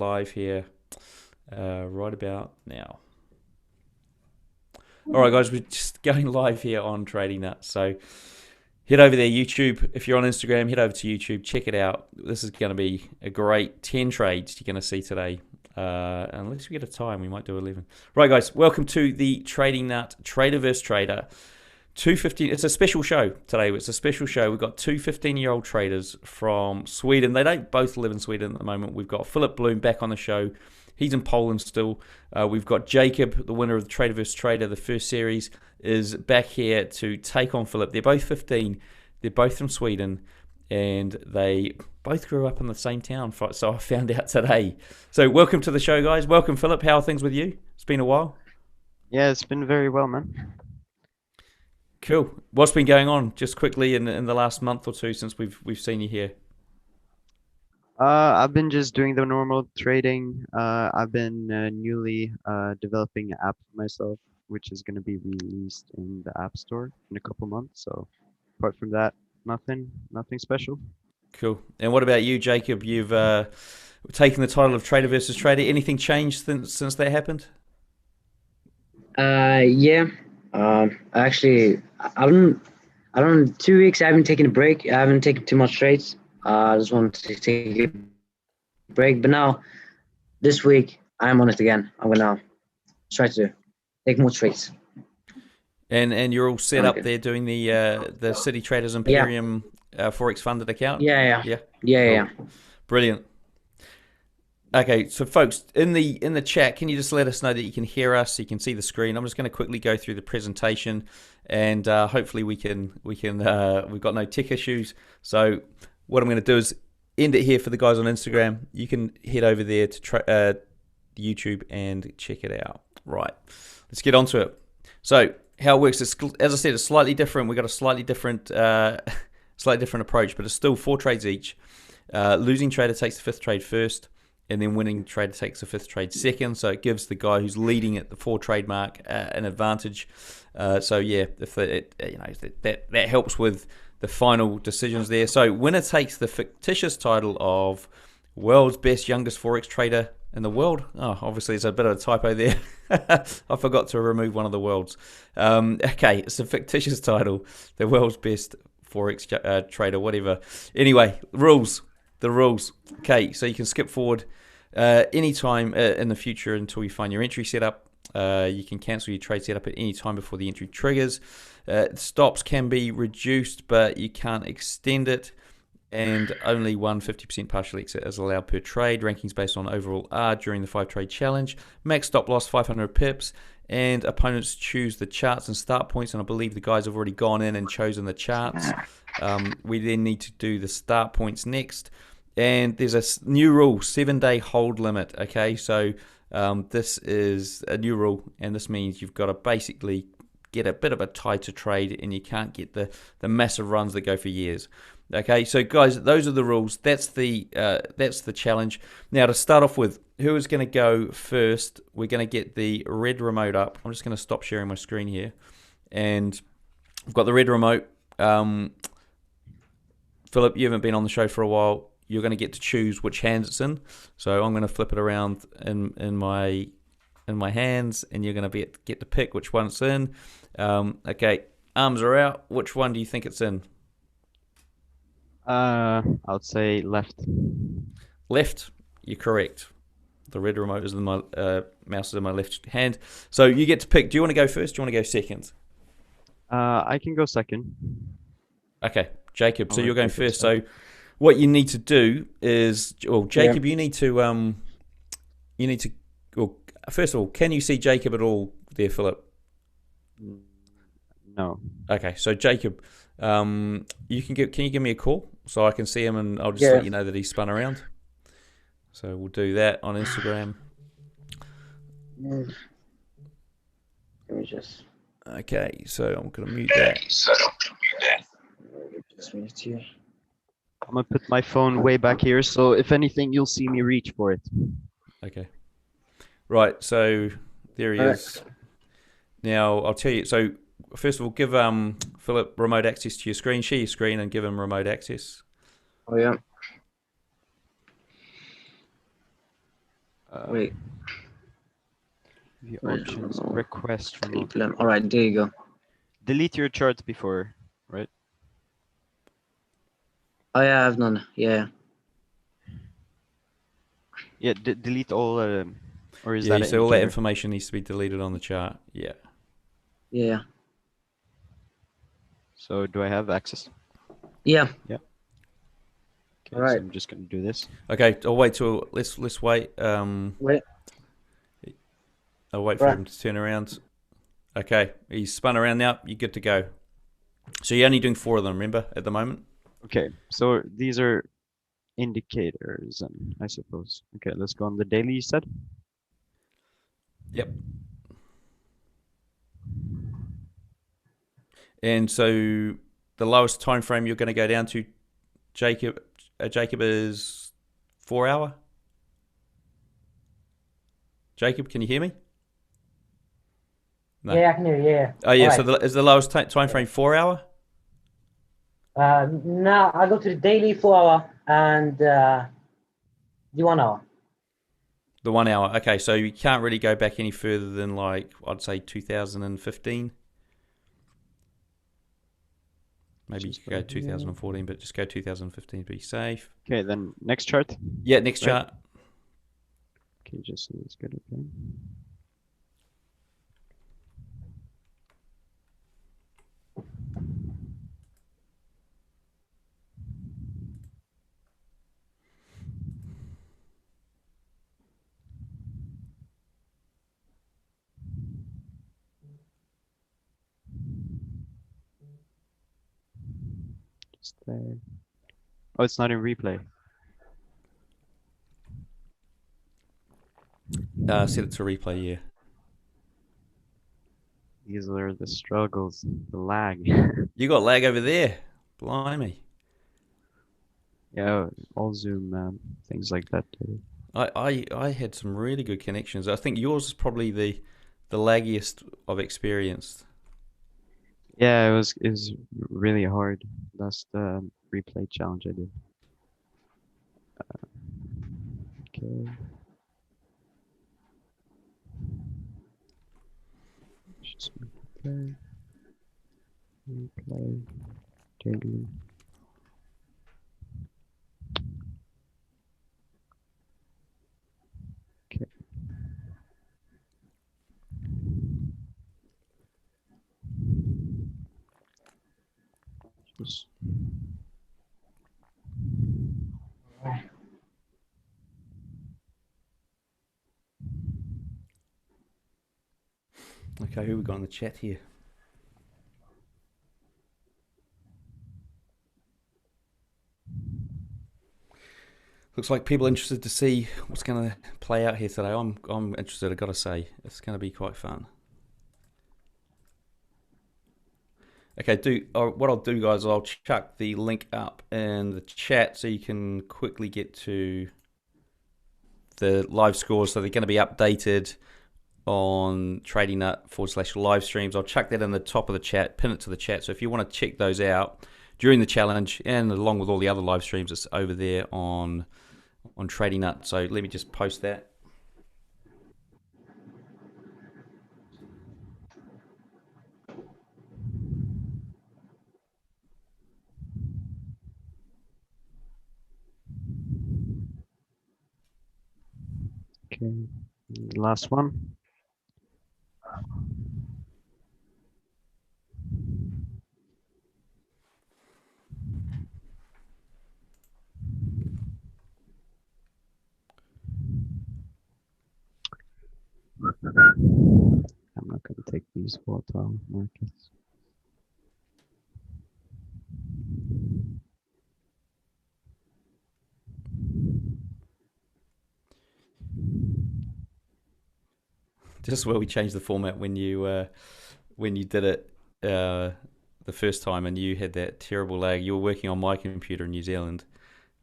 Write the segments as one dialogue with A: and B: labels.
A: live here right about now. All right, guys, we're just going live here on Trading Nut. So head over there, YouTube. If you're on Instagram, head over to YouTube. Check it out. This is going to be a great 10 trades you're going to see today. Unless we get a time, we might do 11. Right, guys, welcome to the Trading Nut Trader vs. Trader. 215. It's a special show today. It's a special show. We've got two 15-year-old traders from Sweden. They don't both live in Sweden at the moment. We've got Philp Blom back on the show. He's in Poland still. We've got Jacob, the winner of the Trader vs. Trader, the first series, is back here to take on Philip. They're both 15. They're both from Sweden, and they both grew up in the same town. So I found out today. So welcome to the show, guys. Welcome, Philip. How are things with you? It's been a while.
B: Yeah, it's been very well, man.
A: Cool. What's been going on just quickly in the last month or two since we've seen you here?
B: I've been just doing the normal trading. I've been newly developing an app for myself, which is going to be released in the App Store in a couple months. So apart from that, nothing special.
A: Cool. And what about you, Jacob? You've taken the title of Trader versus Trader. Anything changed since that happened?
C: Yeah. Actually, I don't. 2 weeks I haven't taken a break. I haven't taken too much trades. I just wanted to take a break. But now, this week, I'm on it again. I'm gonna try to take more trades.
A: And you're all set up there doing the City Traders Imperium Forex funded account?
C: Yeah. Cool.
A: Brilliant. Okay, so folks, in the chat, can you just let us know that you can hear us, you can see the screen? I'm just going to quickly go through the presentation, and hopefully we've got no tech issues. So what I'm going to do is end it here for the guys on Instagram. You can head over there to YouTube and check it out. Right, let's get onto it. So how it works is, as I said, it's slightly different. We've got a slightly different approach, but it's still 4 trades each. Losing trader takes the 5th trade first, and then winning trader takes the 5th trade second. So it gives the guy who's leading at the 4 trade mark an advantage. So yeah, if that helps with the final decisions there. So winner takes the fictitious title of world's best youngest forex trader in the world. Oh, obviously there's a bit of a typo there. I forgot to remove one of the worlds. Okay, it's a fictitious title, the world's best forex trader, whatever. Anyway, the rules. Okay, so you can skip forward anytime in the future until you find your entry setup. You can cancel your trade setup at any time before the entry triggers. Stops can be reduced, but you can't extend it. And only one 50% partial exit is allowed per trade. Rankings based on overall R during the 5-trade challenge. Max stop loss 500 pips. And opponents choose the charts and start points. And I believe the guys have already gone in and chosen the charts. We then need to do the start points next. And there's a new rule, 7-day hold limit. Okay, so this is a new rule, and this means you've got to basically get a bit of a tighter trade, and you can't get the massive runs that go for years. Okay, so guys, those are the rules. That's the challenge. Now to start off with, who is going to go first? We're going to get the red remote up. I'm just going to stop sharing my screen here, and I've got the red remote. Philip, you haven't been on the show for a while. You're going to get to choose which hands it's in. So I'm going to flip it around in my hands, and you're going to get to pick which one it's in. Okay, arms are out. Which one do you think it's in?
B: I would say left.
A: Left. You're correct. The red remote is in my mouse is in my left hand. So you get to pick. Do you want to go first? Do you want to go second?
B: I can go second.
A: Okay, Jacob. So you're going first. So what you need to do is, well, Jacob, you need to well, first of all, can you see Jacob at all there, Philip?
B: No.
A: Okay, so Jacob, can you give me a call so I can see him, and I'll just let you know that he's spun around. So we'll do that on Instagram.
C: Let me just.
A: Okay, so I'm gonna mute that.
C: Just mute here.
B: I'm gonna put my phone way back here, so if anything, you'll see me reach for it.
A: Okay. Right, so there he is. Now I'll tell you. So first of all, give Philip remote access to your screen. Share your screen and give him remote access.
C: Oh yeah. Wait.
B: View
C: Wait,
B: options,
C: no.
B: request remote.
C: All right, there you go.
B: Delete your charts before, right?
C: Oh yeah, I've done. Yeah.
B: Yeah, delete all, or is
A: Yeah,
B: that an
A: so all that
B: indicator?
A: information needs to be deleted on the chart. Yeah.
C: Yeah.
B: So do I have access?
C: Yeah.
B: Yeah. Okay,
C: All right.
B: so I'm just gonna do this.
A: Okay, I'll wait till let's wait.
C: Wait.
A: I'll wait for
C: Right.
A: him to turn around. Okay, he's spun around now. You're good to go. So you're only doing 4 of them, remember, at the moment?
B: Okay, so these are indicators, and I suppose. Okay, let's go on the daily, you said?
A: Yep. And so the lowest time frame you're going to go down to, Jacob, is 4 hour. Jacob, can you hear me? No.
D: Yeah, I can hear you. Yeah.
A: Oh yeah.
D: All
A: So
D: right.
A: is the lowest time frame 4 hour?
D: Now I go to the daily 4 hour and the 1 hour.
A: The 1 hour. Okay, so you can't really go back any further than, like, I'd say 2015. Maybe you could go 2014, but just go 2015 to be safe.
B: Okay, then next chart.
A: Yeah, next
B: Right.
A: chart.
B: Okay, just so it's good, okay. Just there. Oh, it's not in replay.
A: Set it to replay, yeah.
B: These are the struggles, the lag.
A: You got lag over there. Blimey.
B: Yeah, all Zoom, things like that too.
A: I had some really good connections. I think yours is probably the laggiest I've experienced.
B: Yeah, it was really hard. That's the replay challenge I did. Okay. Just replay. Replay. Daily. Okay. Just
A: Okay, who we got in the chat here? Looks like people are interested to see what's going to play out here today. I'm interested, I've got to say. It's going to be quite fun. Okay, what I'll do, guys, I'll chuck the link up in the chat so you can quickly get to the live scores. So they're going to be updated on TradingNut/live streams. I'll chuck that in the top of the chat, pin it to the chat. So if you want to check those out during the challenge and along with all the other live streams, it's over there on TradingNut. So let me just post that.
B: okay. The last one. I'm not going to take these volatile markets.
A: Just where we changed the format when you did it the first time and you had that terrible lag. You were working on my computer in New Zealand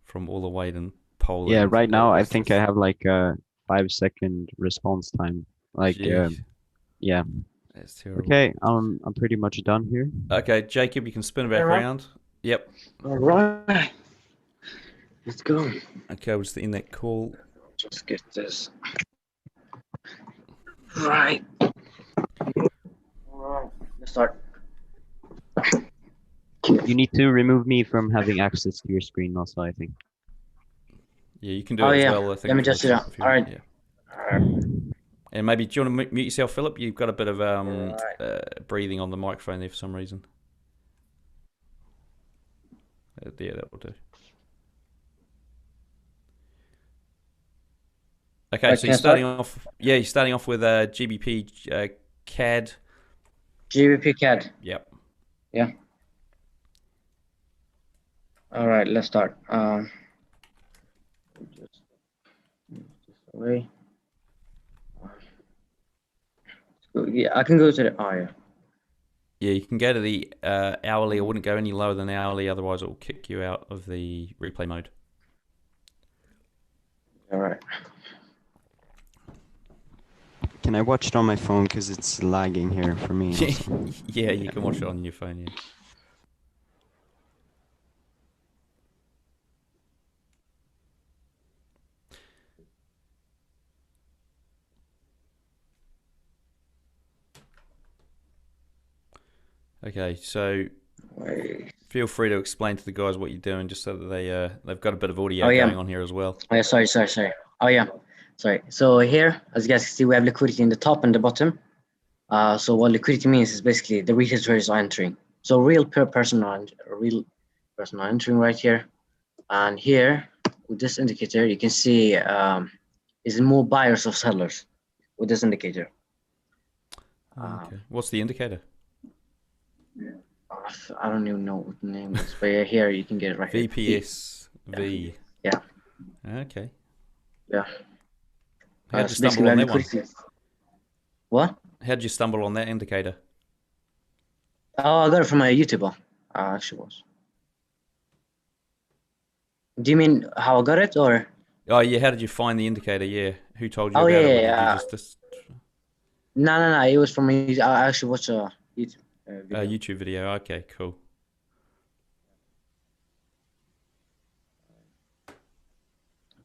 A: from all the way in Poland.
B: Yeah, right now I think I have like a 5-second response time. Like, yeah.
A: That's terrible.
B: Okay, I'm pretty much done here.
A: Okay, Jacob, you can spin back around. Yep.
C: All right. Let's go.
A: Okay, we'll just end that call.
C: Just get this. Right. Alright, let's start.
B: You need to remove me from having access to your screen also, I think.
A: Yeah, you can do
C: Oh
A: it as
C: yeah.
A: well. I think
C: Let me
A: from the
C: just sit down.
A: top if you
C: All
A: want.
C: right.
A: Yeah. And maybe do you want to mute yourself, Philip? You've got a bit of breathing on the microphone there for some reason. Yeah, that will do. Okay,
C: Right,
A: so
C: can
A: you're
C: I start?
A: starting off. Yeah, you're starting off with GBP CAD.
C: GBP CAD.
A: Yep.
C: Yeah. All right, let's start. Just move this away. Yeah, I can go to the. Oh yeah.
A: Yeah, you can go to the hourly. I wouldn't go any lower than hourly, otherwise it will kick you out of the replay mode.
C: All right.
B: Can I watch it on my phone because it's lagging here for me also.
A: Yeah, you can watch it on your phone. Yeah. Okay, so
C: Wait.
A: feel free to explain to the guys what you're doing, just so that they've got a bit of audio
C: Oh, yeah.
A: going on here as well.
C: Oh yeah. Sorry. Oh yeah. Sorry. So here, as you guys can see, we have liquidity in the top and the bottom. So what liquidity means is basically the retail traders are entering. So real person are entering right here, and here with this indicator, you can see is it more buyers or sellers with this indicator.
A: Okay. What's the indicator?
C: I don't even know what the name is, but yeah, here you can get it right here.
A: VPSV.
C: Yeah.
A: Okay.
C: Yeah.
A: How'd you
C: So basically
A: stumble
C: we
A: on
C: have
A: that one?
C: liquidity. What?
A: How'd you stumble on that indicator?
C: Oh, I got it from my YouTuber. Actually was. Do you mean how I got it, or?
A: Oh yeah, how did you find the indicator? Yeah, who told you
C: Oh
A: about
C: yeah,
A: it, or
C: yeah,
A: did you
C: yeah.
A: just
C: No. It was from me. I actually watched a YouTube video.
A: YouTube video? Okay, cool.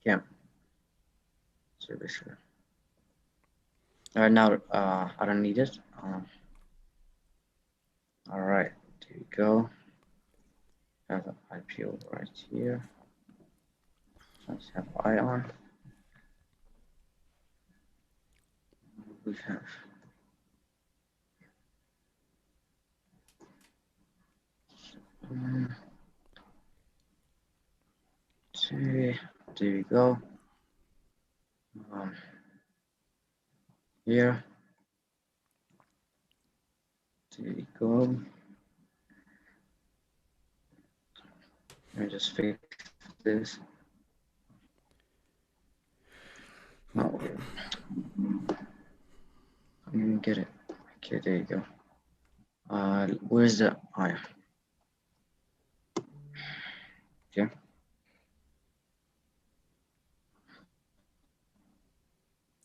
C: Yeah. So basically. All right, now I don't need it. All right, there you go. Have the IPO right here. Let's have I on. We have. See, there you go. Here. There you go. Let me just fix this. Oh, I didn't even get it. Okay, there you go. Where's the? Oh, yeah. Okay.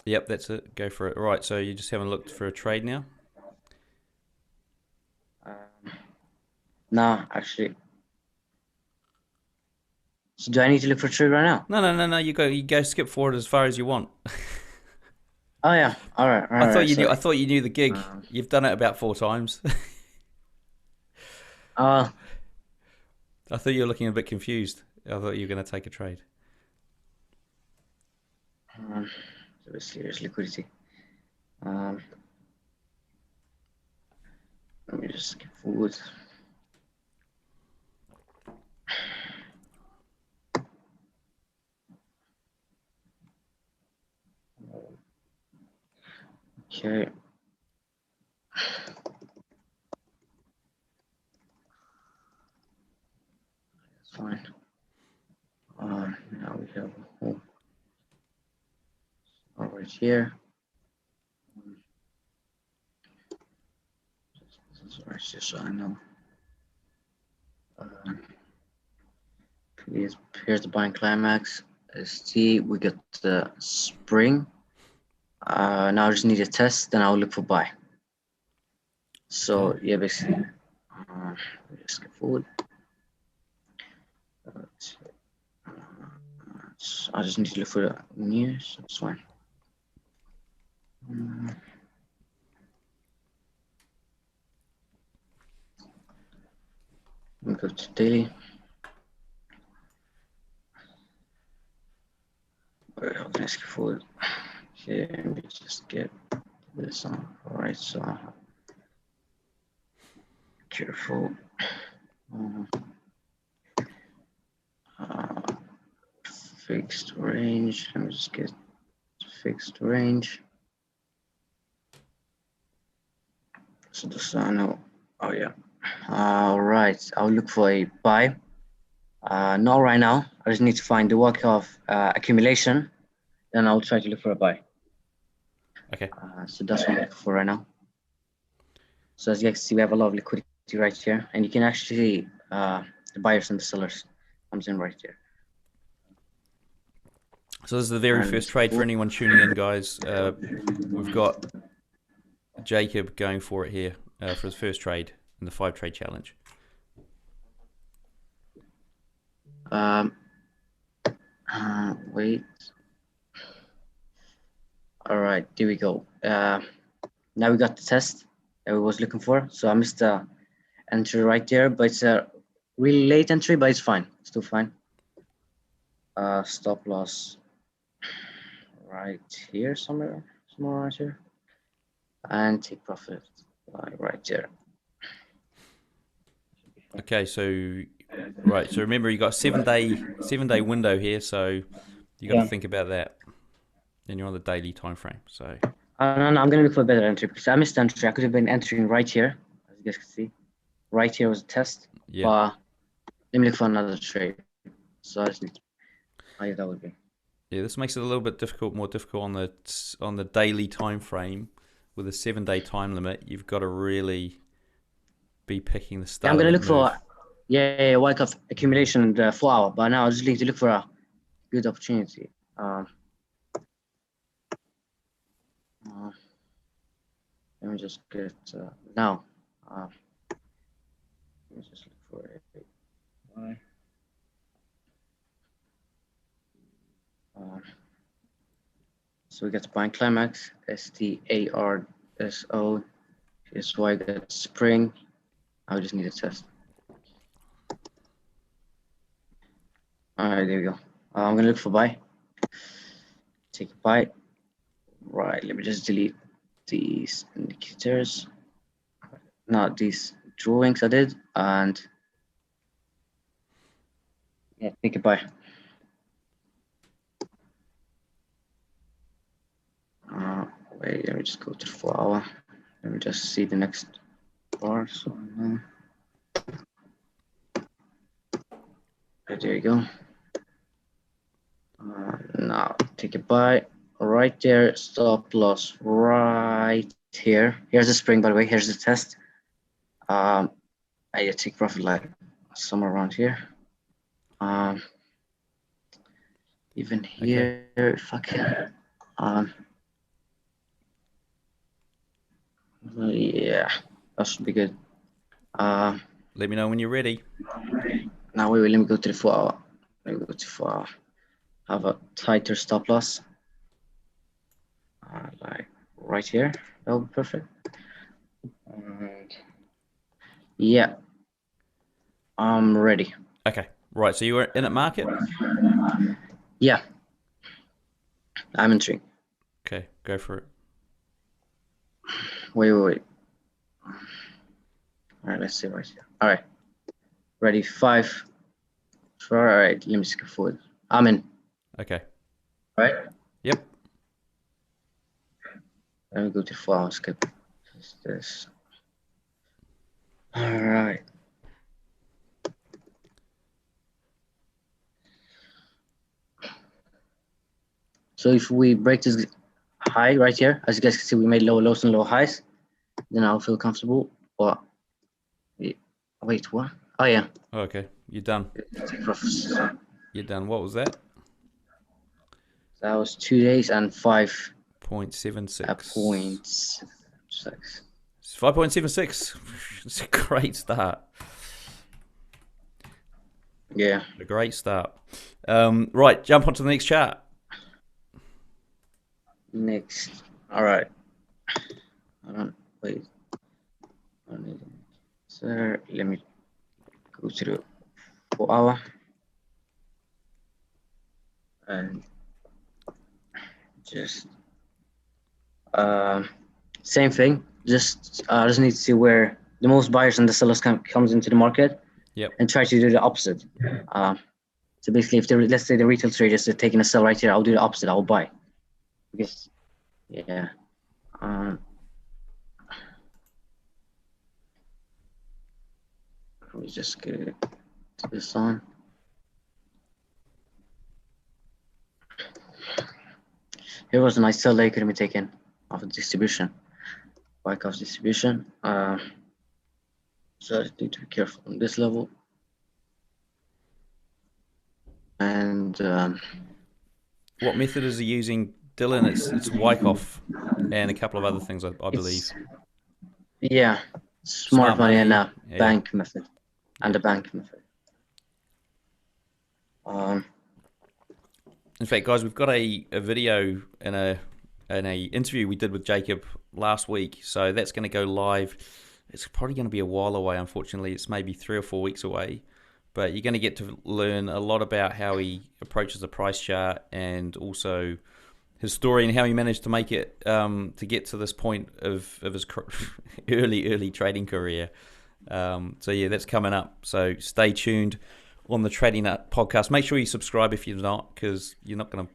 A: Yep, that's it. Go for it. Right, so you just haven't looked for a trade now?
C: No, actually. So do I need to look for a trade right now?
A: No. You go skip forward as far as you want.
C: Oh yeah. All right.
A: I thought you knew the gig. You've done it about 4 times. I thought you were looking a bit confused. I thought you were going to take a trade.
C: So serious liquidity. Let me just skip forward. Okay. That's fine. Now we have a whole over here. Just so I know. Here's the buying climax. ST, we got the spring. Now I just need a test, then I'll look for buy. So yeah, basically, just skip forward. I just need to look for the news. That's fine. Let me go to daily. How can I skip forward? Okay, let me just get this on. All right, so careful. Fixed range. Let me just get fixed range. So this I know. Oh yeah. All right. I'll look for a buy. Not right now. I just need to find the work of accumulation. Then I'll try to look for a buy.
A: Okay.
C: So that's what I'm looking for right now. So as you can see, we have a lot of liquidity right here, and you can actually see the buyers and the sellers comes in right here.
A: So this is the very first trade for anyone tuning in, guys. We've got Jacob going for it here for his first trade in the 5-trade challenge.
C: Wait. All right, there we go. Now we got the test that we was looking for. So I missed the entry right there, but it's a really late entry, but it's fine. Still fine. Stop loss right here somewhere right here, and take profit right there.
A: Okay, so right, so remember you got a 7-day window here, so you got to think about that. Then you're on the daily time frame. So
C: no, I'm gonna look for a better entry because I missed the entry. I could have been entering right here, as you guys can see. Right here was a test.
A: yeah.
C: But let me look for another trade. So I just need to, yeah, that would be.
A: Yeah, this makes it a little bit more difficult on the daily time frame with a 7-day time limit. You've got to really be picking the start.
C: I'm gonna look for white cup accumulation in the 4 hour, but now I just need to look for a good opportunity. Let me just get now. Let me just look for it. So we get buying climax, STARSO, SY get spring. I just need a test. All right, there we go. I'm gonna look for buy. Take a buy. Right, let me just delete these indicators. Not these drawings I did, and yeah, take a buy. Wait, let me just go to the 4 hour. Let me just see the next bar. So right, there you go. Now take a buy right there. Stop loss right here. Here's the spring, by the way. Here's the test. I take profit like somewhere around here. Even here, if I can. Yeah, that should be good.
A: Let me know when you're ready.
C: Now wait, let me go to the 4 hour. Let me go to 4 hour. Have a tighter stop loss. Like right here. That would be perfect. And yeah, I'm ready.
A: Okay, right. So you were in at market?
C: Yeah, I'm entering.
A: Okay, go for it.
C: Wait. All right, let's see right here. All right, ready. 5. All right, let me just go forward. I'm in.
A: Okay.
C: All right.
A: Yep.
C: Let me go to 4 hour. Skip this. All right. So if we break this high right here, as you guys can see, we made low lows and low highs. Then I'll feel comfortable. But wait, what? Oh yeah.
A: Oh, okay, you're done. You're done. What was that?
C: That was 2 days and 5.76.
A: 0.76. It's 5.76. It's a great start.
C: Yeah.
A: A great start. Right, jump onto the next chart.
C: Next. All right. Wait. Sir, let me Go to the 4-hour. And just same thing. Just need to see where the most buyers and the sellers comes into the market.
A: Yep.
C: And try to do the opposite. So basically, if let's say the retail traders are taking a sell right here, I'll do the opposite. I'll buy. Because yeah. Let me just get this on. Here was a nice sell that could be taken off of distribution. Buy cost distribution. So I need to be careful on this level. And
A: what method is he using, Dylan? It's Wyckoff and a couple of other things, I believe.
C: Yeah, smart money and
A: yeah.
C: bank method, and the bank method.
A: In fact, guys, we've got a video and a interview we did with Jacob last week, so that's going to go live. It's probably going to be a while away, unfortunately. It's maybe 3 or 4 weeks away, but you're going to get to learn a lot about how he approaches the price chart and also his story and how he managed to make it to get to this point of his early trading career. So yeah, that's coming up. So stay tuned on the Trading Nut podcast. Make sure you subscribe if you're not, because you're not gonna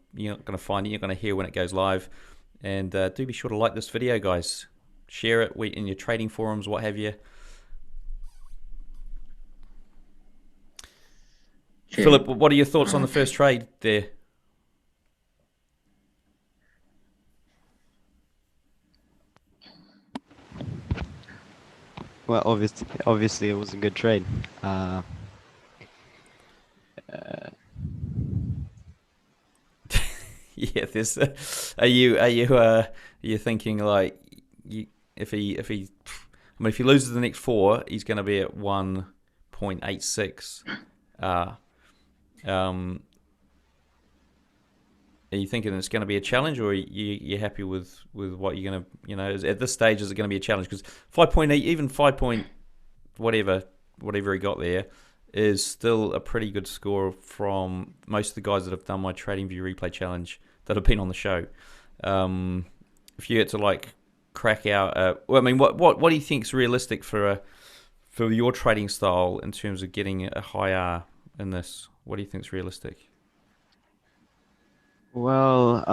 A: find it. You're gonna hear when it goes live. And do be sure to like this video, guys. Share it in your trading forums, what have you. Sure. Philip, what are your thoughts on the first trade there?
B: Well, obviously it was a good trade.
A: Yeah, this. Are you thinking like if he if he loses the next 4, he's going to be at 1.86. Are you thinking it's going to be a challenge, or are you happy with what you're going to, at this stage, is it going to be a challenge? Because 5.8, even 5 point whatever he got there, is still a pretty good score from most of the guys that have done my TradingView Replay Challenge that have been on the show. If you had to like crack out, what do you think is realistic for your trading style in terms of getting a high R in this? What do you think is realistic?
B: Well,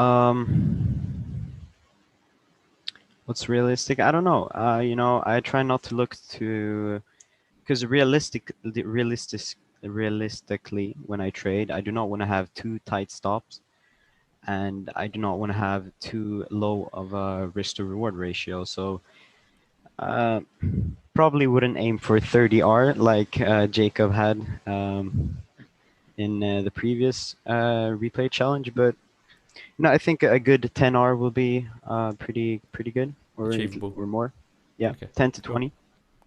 B: what's realistic? I don't know. I try not to look to, because realistically, when I trade, I do not want to have too tight stops, and I do not want to have too low of a risk to reward ratio. So, probably wouldn't aim for 30R like Jacob had in the previous replay challenge, but I think a good 10R will be pretty good, or
A: achievable,
B: or more. Yeah, okay. 10 to 20.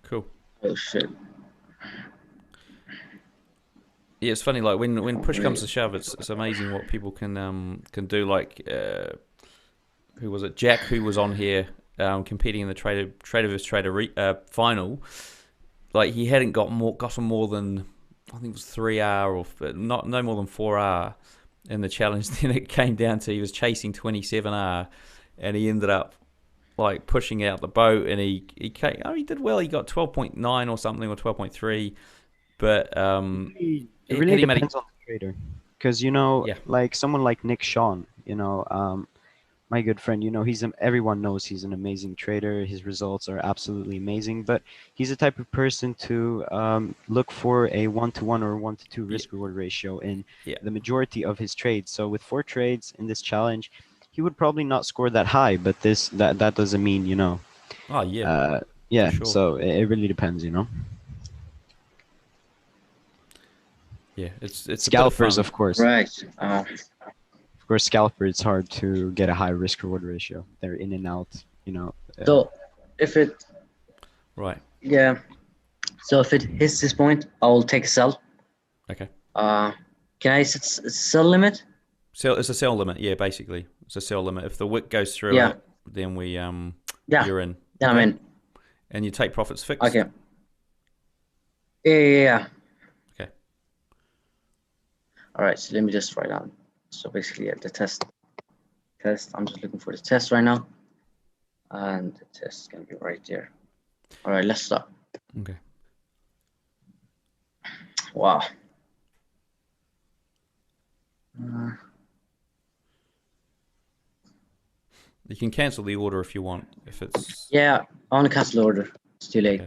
A: Cool.
C: Oh shit.
A: Yeah, it's funny. Like when push comes to shove, it's amazing what people can do. Like who was it? Jack, who was on here competing in the Trader vs Trader final. Like he hadn't gotten more than, I think it was 3R or no more than 4R in the challenge. Then it came down to he was chasing 27R, and he ended up like pushing out the boat, and he did well. He got 12.9 or something, or 12.3, but
B: it really depends on the trader, because like someone like Nick Sean, my good friend, everyone knows he's an amazing trader. His results are absolutely amazing, but he's the type of person to look for a 1-to-1 or 1-to-2 risk-reward ratio in the majority of his trades. So with 4 trades in this challenge, he would probably not score that high, but that doesn't mean,
A: Oh, yeah.
B: Yeah,
A: sure.
B: So it really depends,
A: Yeah, it's
B: Scalpers, of course.
C: Right.
B: Of course, Scalper, it's hard to get a high risk-reward ratio. They're in and out,
C: So if it...
A: Right.
C: Yeah. So if it hits this point, I'll take a sell.
A: Okay.
C: Can I set sell limit?
A: It's a sell limit, yeah, basically. It's a sell limit. If the wick goes through it, then we you're in.
C: Yeah,
A: okay.
C: I'm in.
A: And you take profits fixed?
C: Okay. Yeah. All right, so let me just write down. So basically, the test. I'm just looking for the test right now, and the test is gonna be right there. All right, let's start.
A: Okay.
C: Wow.
A: You can cancel the order if you want. If it's
C: Yeah, I want to cancel the order. It's too late.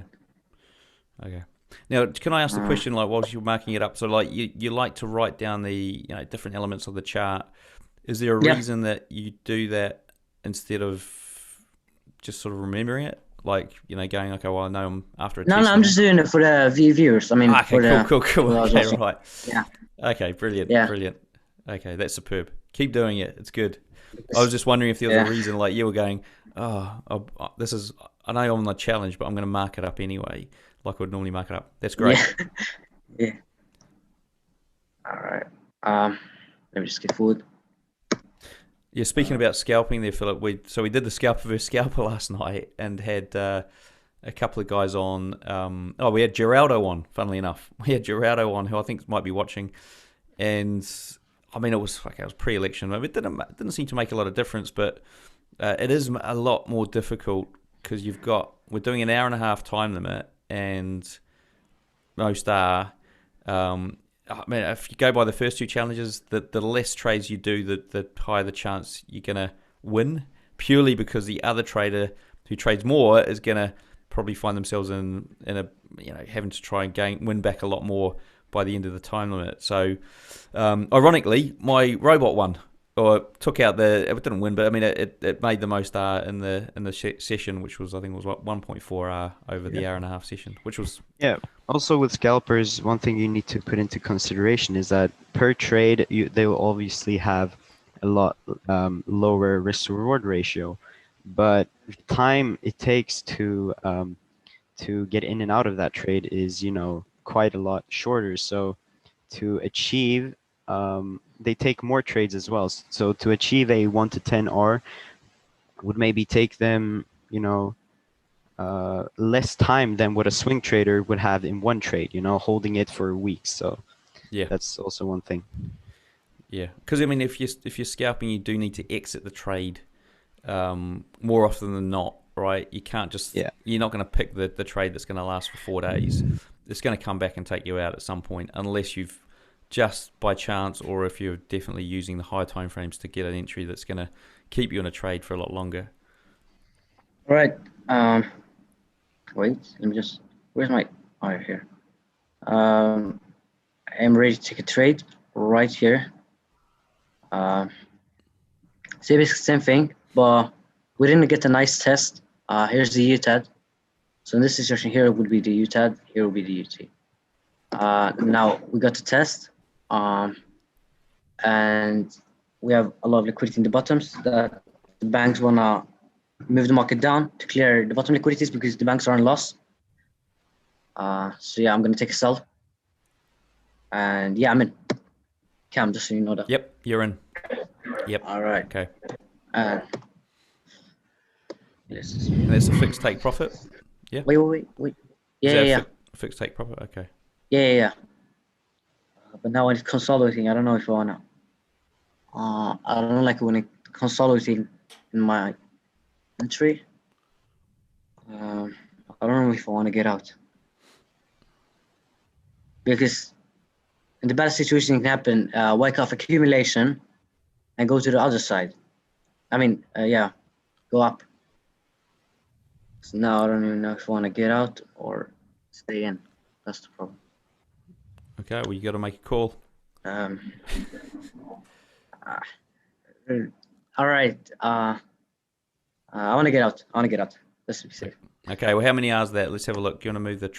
A: Okay. Now, can I ask the question, like, whilst you're marking it up? So, like, you like to write down the different elements of the chart. Is there a reason that you do that instead of just sort of remembering it? Like, going, okay, well, I know I'm after a test.
C: No, I'm just doing it for the viewers. I mean,
A: okay, cool. Okay, right.
C: Yeah.
A: Okay, brilliant, brilliant. Okay, that's superb. Keep doing it. It's good. I was just wondering if there was a reason, like you were going, I know I'm on the challenge, but I'm going to mark it up anyway, like I would normally mark it up. That's great.
C: Yeah. All right. Let me just get forward.
A: Yeah, speaking about scalping there, Philip, we did the Scalper versus Scalper last night and had a couple of guys on. We had Geraldo on, funnily enough. We had Geraldo on, who I think might be watching. And, I mean, it was pre-election. I mean, it didn't seem to make a lot of difference, but it is a lot more difficult because we're doing an hour and a half time limit, and most are. I mean, if you go by the first two challenges, the less trades you do, the higher the chance you're going to win, purely because the other trader who trades more is going to probably find themselves in a having to try and win back a lot more by the end of the time limit. So, ironically, my robot won, or took out it didn't win, but I mean it made the most R in the session, which was, I think, 1.4 R over the hour and a half session, which was
B: Also, with scalpers, one thing you need to put into consideration is that per trade, they will obviously have a lot lower risk to reward ratio, but the time it takes to get in and out of that trade is quite a lot shorter. So to achieve, they take more trades as well. So to achieve a 1 to 10 R would maybe take them less time than what a swing trader would have in one trade, holding it for weeks. So that's also one thing.
A: Yeah, because I mean, if you're scalping, you do need to exit the trade more often than not, right? You can't just you're not going to pick the trade that's going to last for 4 days. It's going to come back and take you out at some point, unless you've just by chance, or if you're definitely using the high time frames to get an entry that's going to keep you in a trade for a lot longer.
C: All right. Wait, let me just. Where's my? Oh, here. I'm ready to take a trade right here. Same thing, but we didn't get a nice test. Here's the UTAD. So in this situation here would be the UTAD. Here will be the UT. Now we got to test, and we have a lot of liquidity in the bottoms that the banks wanna move the market down to clear the bottom liquidities because the banks are in loss. So yeah, I'm gonna take a sell. And yeah, I'm in. Cam, just so you know that.
A: Yep, you're in. Yep.
C: All right.
A: Okay.
C: Yes.
A: And it's a fixed take profit. Yeah.
C: Wait. Yeah.
A: Fixed take profit. Okay.
C: Yeah. But now when it's consolidating, I don't know if I wanna. I don't like when it's consolidating in my entry. I don't know if I want to get out, because in the bad situation it can happen, wake off accumulation and go to the other side. I mean, go up. So now I don't even know if I want to get out or stay in. That's the problem.
A: Okay, well, you got to make a call.
C: All right. I want to get out. Let's be safe.
A: Okay, well, how many hours is that? Let's have a look. Do you want to move the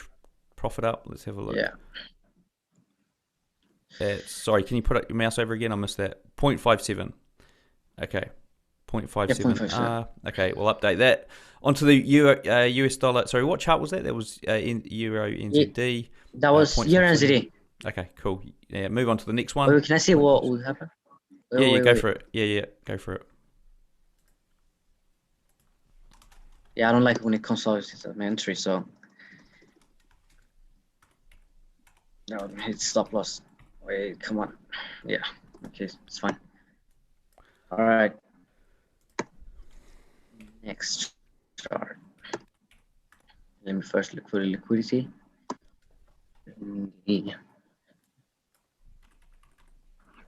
A: profit up? Let's have a look.
C: Yeah.
A: Sorry, can you put up your mouse over again? I missed that. 0.57. Okay. 0.57.
C: 0.57.
A: Okay, we'll update that. Onto the US dollar. Sorry, what chart was that? That was in Euro NZD.
C: That was Euro NZD.
A: Okay, cool. Yeah, move on to the next one.
C: Wait, can I see what will happen?
A: Go for it. Yeah, go for it.
C: Yeah, I don't like when it consolidates my entry, so no, hit stop loss. Wait, come on. Yeah. Okay, it's fine. All right. Next chart. Let me first look for the liquidity. Yeah.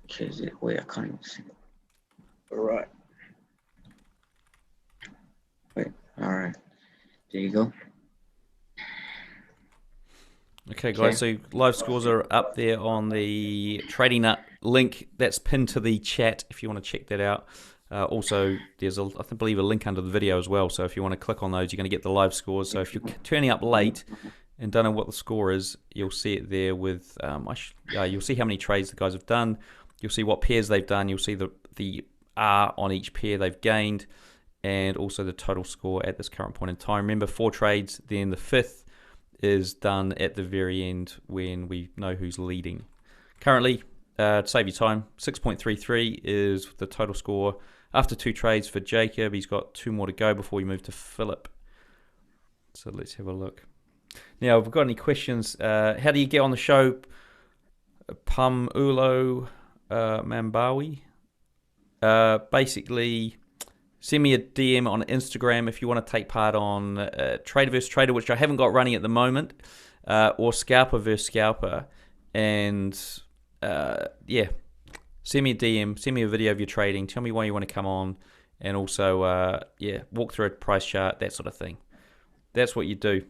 C: Okay, wait, I can't even see. All right. Wait. All right. There you go.
A: Okay, guys, so live scores are up there on the Trading Nut link that's pinned to the chat if you want to check that out. Also, there's, I believe, a link under the video as well, so if you want to click on those, you're going to get the live scores. So if you're turning up late and don't know what the score is, you'll see it there with, you'll see how many trades the guys have done, you'll see what pairs they've done, you'll see the R on each pair they've gained, and also the total score at this current point in time. Remember, 4 trades, then the 5th is done at the very end when we know who's leading. Currently, to save you time, 6.33 is the total score after 2 trades for Jacob. He's got 2 more to go before we move to Philip. So let's have a look. Now, if we've got any questions, how do you get on the show? Pamulo Mambawi. Basically, send me a DM on Instagram if you want to take part on Trader vs Trader, which I haven't got running at the moment, or Scalper vs Scalper. And yeah, send me a DM, send me a video of your trading, tell me why you want to come on, and also yeah, walk through a price chart, that sort of thing. That's what you do.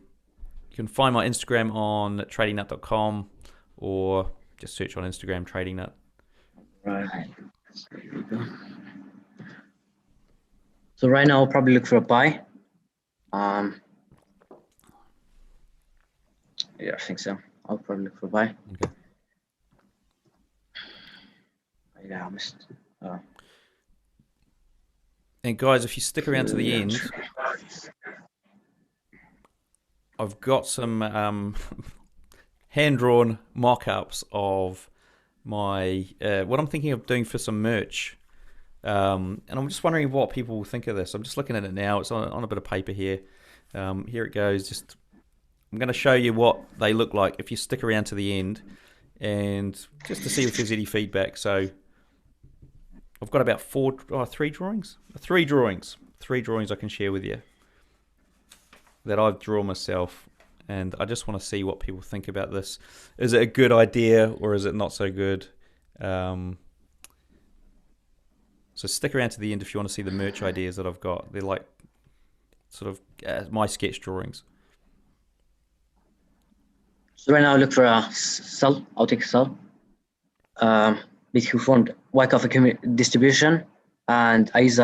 A: You can find my Instagram on tradingnut.com or just search on Instagram TradingNut.
C: Right. There you go. So right now I'll probably look for a buy. Yeah, I think so. I'll probably look for a buy.
A: Okay.
C: Yeah, I missed.
A: And guys, if you stick around to the end, I've got some hand-drawn mock-ups of my what I'm thinking of doing for some merch. And I'm just wondering what people will think of this. I'm just looking at it now. It's on a bit of paper here. Here it goes. I'm going to show you what they look like if you stick around to the end, and just to see if there's any feedback. So I've got about 3 drawings I can share with you that I've drawn myself, and I just want to see what people think about this. Is it a good idea or is it not so good? So stick around to the end if you want to see the merch ideas that I've got. They're like sort of my sketch drawings.
C: So right now I look for a sell. I'll take a sell. Basically formed Wyckoff distribution, and I use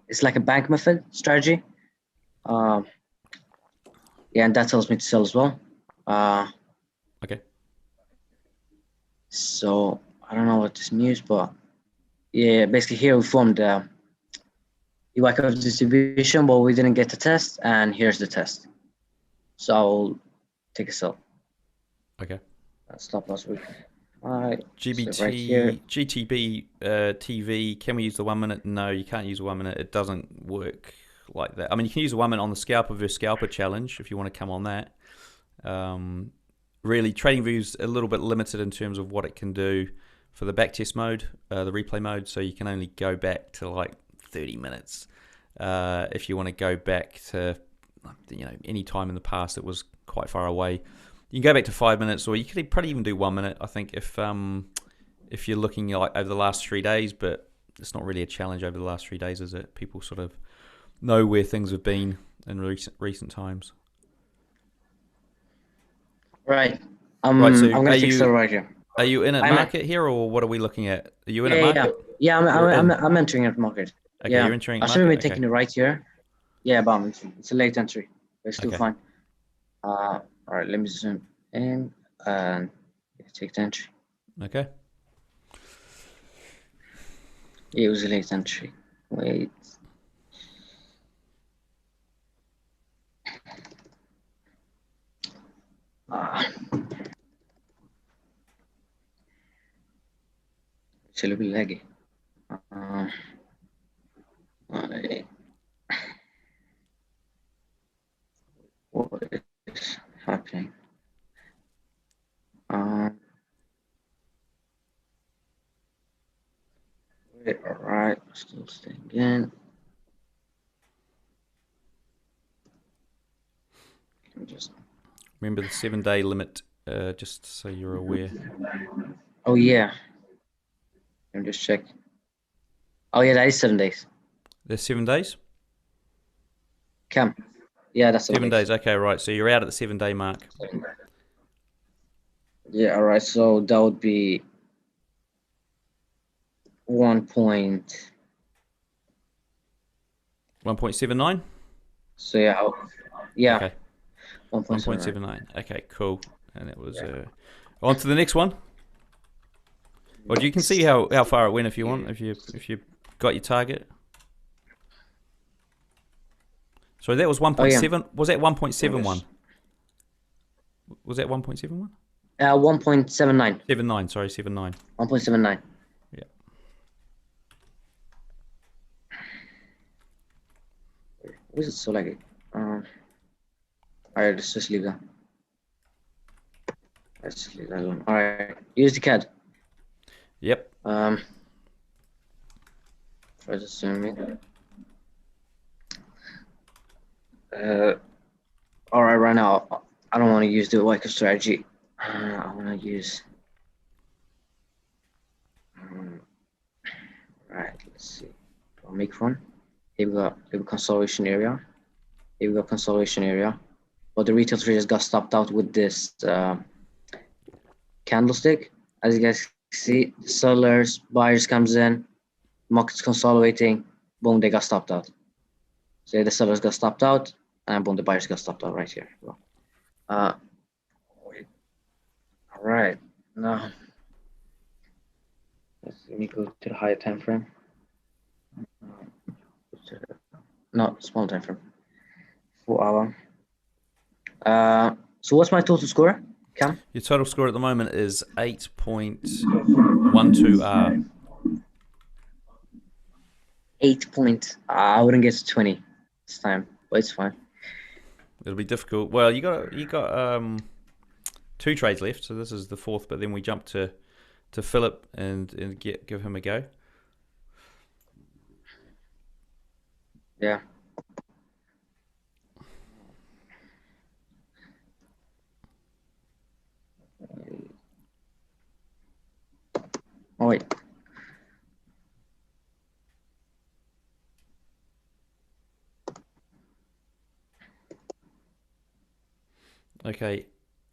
C: it's like a bank method strategy. Yeah, and that tells me to sell as well.
A: Okay.
C: So I don't know what this means, but yeah, basically here we formed the Wyckoff distribution, but we didn't get the test, and here's the test. So I'll take a sell.
A: Okay.
C: Stop loss week. All right.
A: GBT,
C: so right here.
A: GTB TV, can we use the 1 minute? No, you can't use the 1 minute. It doesn't work like that. I mean, you can use the 1 minute on the Scalper vs Scalper challenge if you want to come on that. Really, TradingView's a little bit limited in terms of what it can do for the backtest mode, the replay mode, so you can only go back to like 30 minutes. If you want to go back to, any time in the past that was quite far away, you can go back to 5 minutes, or you could probably even do 1 minute, I think, if you're looking like over the last 3 days, but it's not really a challenge over the last 3 days, is it? People sort of know where things have been in recent times.
C: Right.
A: Right, so
C: I'm gonna take sell right here.
A: Are you in at market here, or what are we looking at? Are you in at market?
C: Yeah, I'm entering at market.
A: Okay,
C: yeah.
A: You're entering
C: I
A: at
C: should have
A: market?
C: been taking it right here. Yeah, but it's a late entry. But it's still fine. All right, let me zoom in and take the entry.
A: Okay.
C: It was a late entry. Wait. It's a little bit laggy. What is happening? Still staying in. Just
A: Remember the 7-day limit, just so you're aware.
C: oh yeah. Let me just check. Oh yeah, that is 7 days.
A: There's 7 days?
C: Cam. Yeah, that's
A: 7 days. Okay, right. So you're out at the 7-day mark.
C: Yeah, all right. So that would be
A: 1.79?
C: So yeah, yeah.
A: Okay.
C: 1.79.
A: 1.79. Okay, cool. And it was on to the next one. Well, you can see how far it went if you want, if you got your target. So that was 1.7. Was that 1.71? Was that 1.71?
C: 1.79.
A: 79. Sorry, 79.
C: 1.79.
A: Yeah.
C: What is it so like? Alright, let's just leave that. Let's just leave that alone. Alright, use the CAD.
A: Yep.
C: Try to zoom in. Alright, right now I don't want to use the Wyckoff strategy. I want to use. Right, let's see. I'll make one. Here we got consolidation area. Here we got consolidation area. But the retail traders got stopped out with this candlestick. As you guys see, the sellers, buyers comes in, market's consolidating, boom, they got stopped out. So the sellers got stopped out, and boom, the buyers got stopped out right here. Wait. All right, now let me go to the higher time frame. No, small time frame. 4 hour. So what's my total score, Cam?
A: Your total score at the moment is 8.12R.
C: 8 point. I wouldn't get to 20 this time, but it's fine.
A: It'll be difficult. Well, you got 2 trades left, so this is the 4th. But then we jump to Philip and give him a go.
C: Yeah. Oh wait.
A: Okay.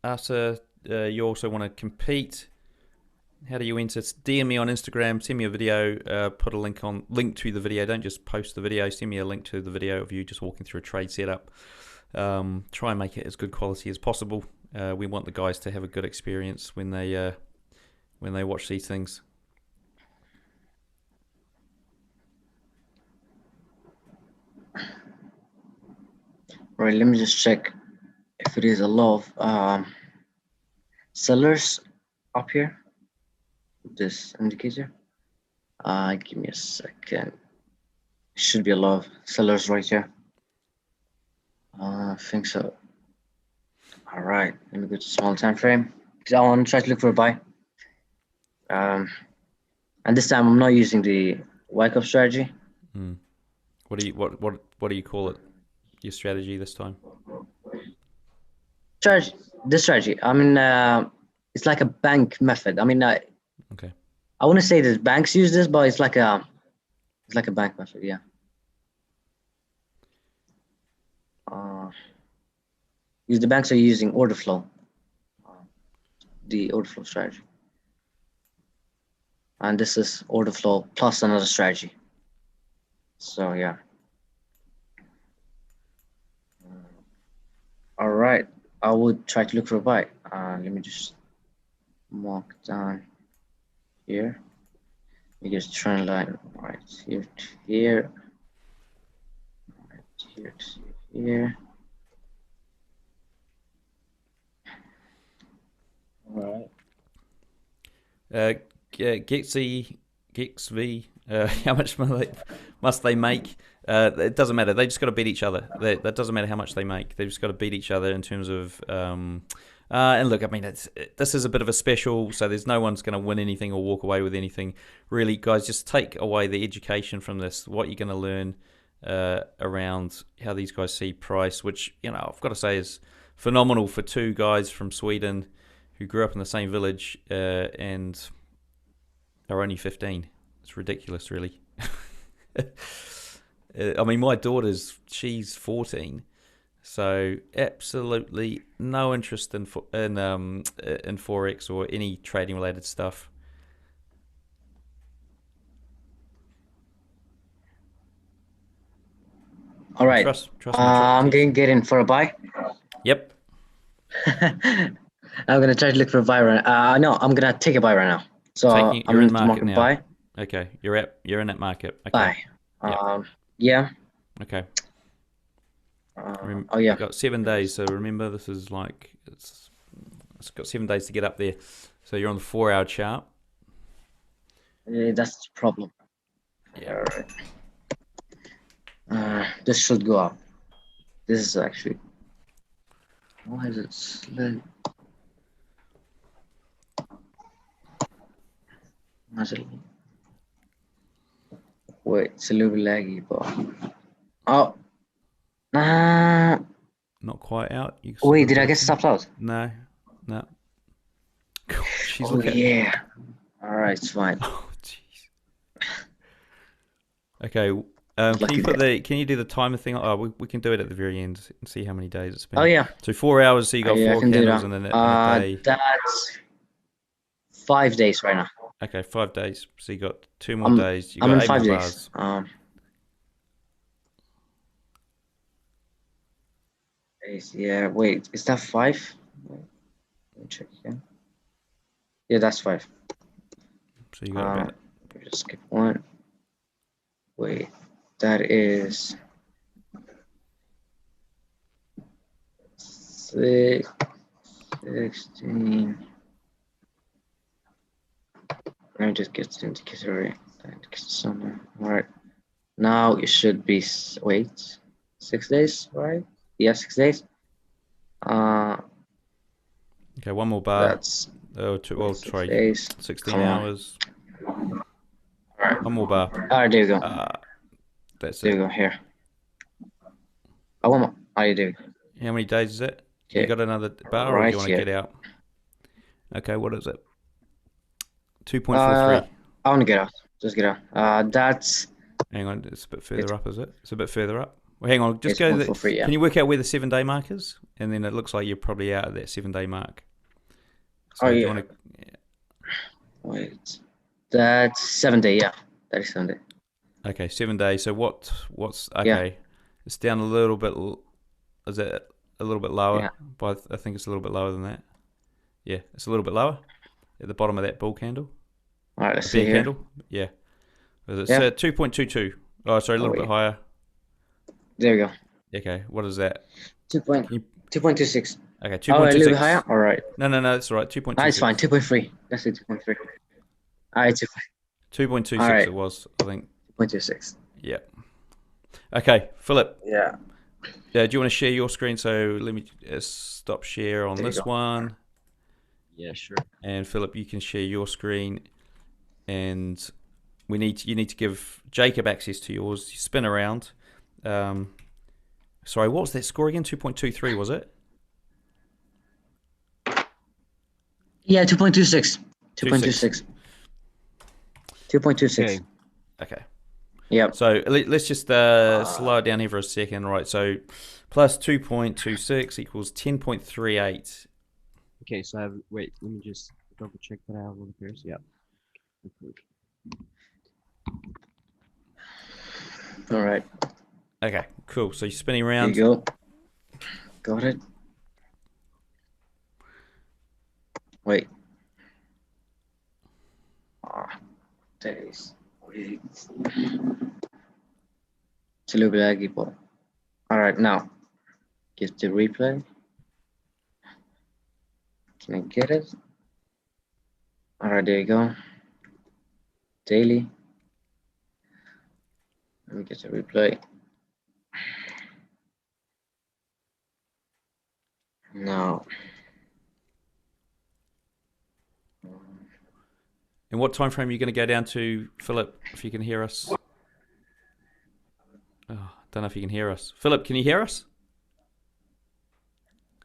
A: After you also want to compete, how do you enter? DM me on Instagram. Send me a video. Put a link to the video. Don't just post the video. Send me a link to the video of you just walking through a trade setup. Try and make it as good quality as possible. We want the guys to have a good experience when they watch these things.
C: Right, let me just check if it is a lot of sellers up here. This indicator. Give me a second. Should be a lot of sellers right here. I think so. All right, let me go to small time frame because I want to try to look for a buy. And this time I'm not using the Wyckoff strategy.
A: What do you call it? Your strategy this time?
C: This strategy. I mean, it's like a bank method. I mean,
A: okay.
C: I wouldn't say that banks use this, but it's like a bank method. Yeah. Use the banks are using order flow. The order flow strategy. And this is order flow plus another strategy. So yeah. All right, I would try to look for a buy. Let me just mark down here. We just trend line right here to here, right here to here. All right.
A: Gex V, how much must they make? It doesn't matter. They just got to beat each other. That doesn't matter how much they make. They've just got to beat each other in terms of And look, I mean, this is a bit of a special, so there's no one's going to win anything or walk away with anything. Really, guys, just take away the education from this, what you're going to learn around how these guys see price, which, you know, I've got to say is phenomenal for two guys from Sweden who grew up in the same village and are only 15. It's ridiculous, really. I mean, my she's 14. So absolutely no interest in forex or any trading related stuff.
C: All right.
A: Trust me.
C: I'm going to get in for a buy.
A: Yep.
C: I'm going to try to look for a buy right now. No, I'm going to take a buy right now. So I'm in the market now. Buy.
A: Okay, you're in that market. Okay.
C: Buy.
A: Yep.
C: Yeah.
A: Okay.
C: Oh yeah.
A: You've got 7 days, so remember this is like it's got 7 days to get up there. So you're on the 4-hour chart.
C: That's the problem.
A: Yeah.
C: All right. This should go up. This is actually. Why is it slow? Wait, it's a little laggy, but oh.
A: Not quite out.
C: Wait, did I get stopped out?
A: No. She's
C: oh yeah. All right, it's fine.
A: Oh jeez. Okay. Can you do the timer thing? Oh, we can do it at the very end and see how many days it's been.
C: Oh yeah.
A: So 4 hours. So you got 4 candles in a day.
C: That's 5 days right now.
A: Okay, 5 days. So you got 2 more days. You got
C: I'm in
A: 8
C: 5
A: more
C: days.
A: bars.
C: Yeah. Wait, is that 5? Let me check again. Yeah, that's 5.
A: So you got
C: just skip 1. Wait, that is 6, 16. Let me just get the indicator. All right. Now it should be 6 days, right? Yeah, 6 days.
A: Okay, 1 more bar.
C: That's
A: 16
C: Come
A: hours.
C: All right.
A: 1 more bar.
C: All right, there you go.
A: That's
C: there
A: it.
C: you go. Here. Oh, 1 more. Oh, you do.
A: How many days is it?
C: Okay.
A: You got another bar, or do you want to get out? Okay, what is it? 2.43.
C: I want to get out. Just get out. That's.
A: Hang on, it's a bit further up, is it? It's a bit further up. Well, hang on, just
C: go.
A: Yeah. Can you work out where the 7-day mark is? And then it looks like you're probably out of that 7-day mark. So
C: yeah.
A: You want to...
C: Wait, that's 7 day. Yeah, that is 7 day.
A: Okay, 7 days. So what's okay? Yeah. It's down a little bit. Is it a little bit lower? Yeah. But I think it's a little bit lower than that. Yeah, it's a little bit lower at the bottom of that bull candle.
C: All right, let's see here.
A: Candle. Yeah. It's 2.22. Oh, sorry, a little bit higher.
C: There we go.
A: Okay, what is that?
C: 2.26.
A: Okay, 2.26.
C: Oh, a little bit higher? All right.
A: No, that's all right. 2.26.
C: That's fine. 2.3. That's it, 2.3. All right,
A: 2.26 right. It was, I think.
C: 2.26.
A: Yeah. Okay, Philip.
C: Yeah.
A: Do you want to share your screen? So let me stop share on this one.
B: Yeah, sure.
A: And Philip, you can share your screen. And you need to give Jacob access to yours. You spin around. Sorry, what was that score again? 2.23, was it?
C: Yeah, 2.26. 2.26. 2.26.
A: Okay.
C: Yep.
A: So let's just slow it down here for a second. Right, so plus 2.26 equals 10.38.
B: Okay, so wait, let me just double check that I have all the pairs. Yep.
C: All right.
A: Okay, cool. So you're spinning around.
C: There you go. Got it. Wait. Days. Wait. It's a little bit laggy, but all right, now give the replay. Can I get it? All right, there you go. Daily. Let me get the replay. Now,
A: And what time frame are you going to go down to, Philip, if you can hear us? Oh, don't know if you can hear us. Philip, can you hear us?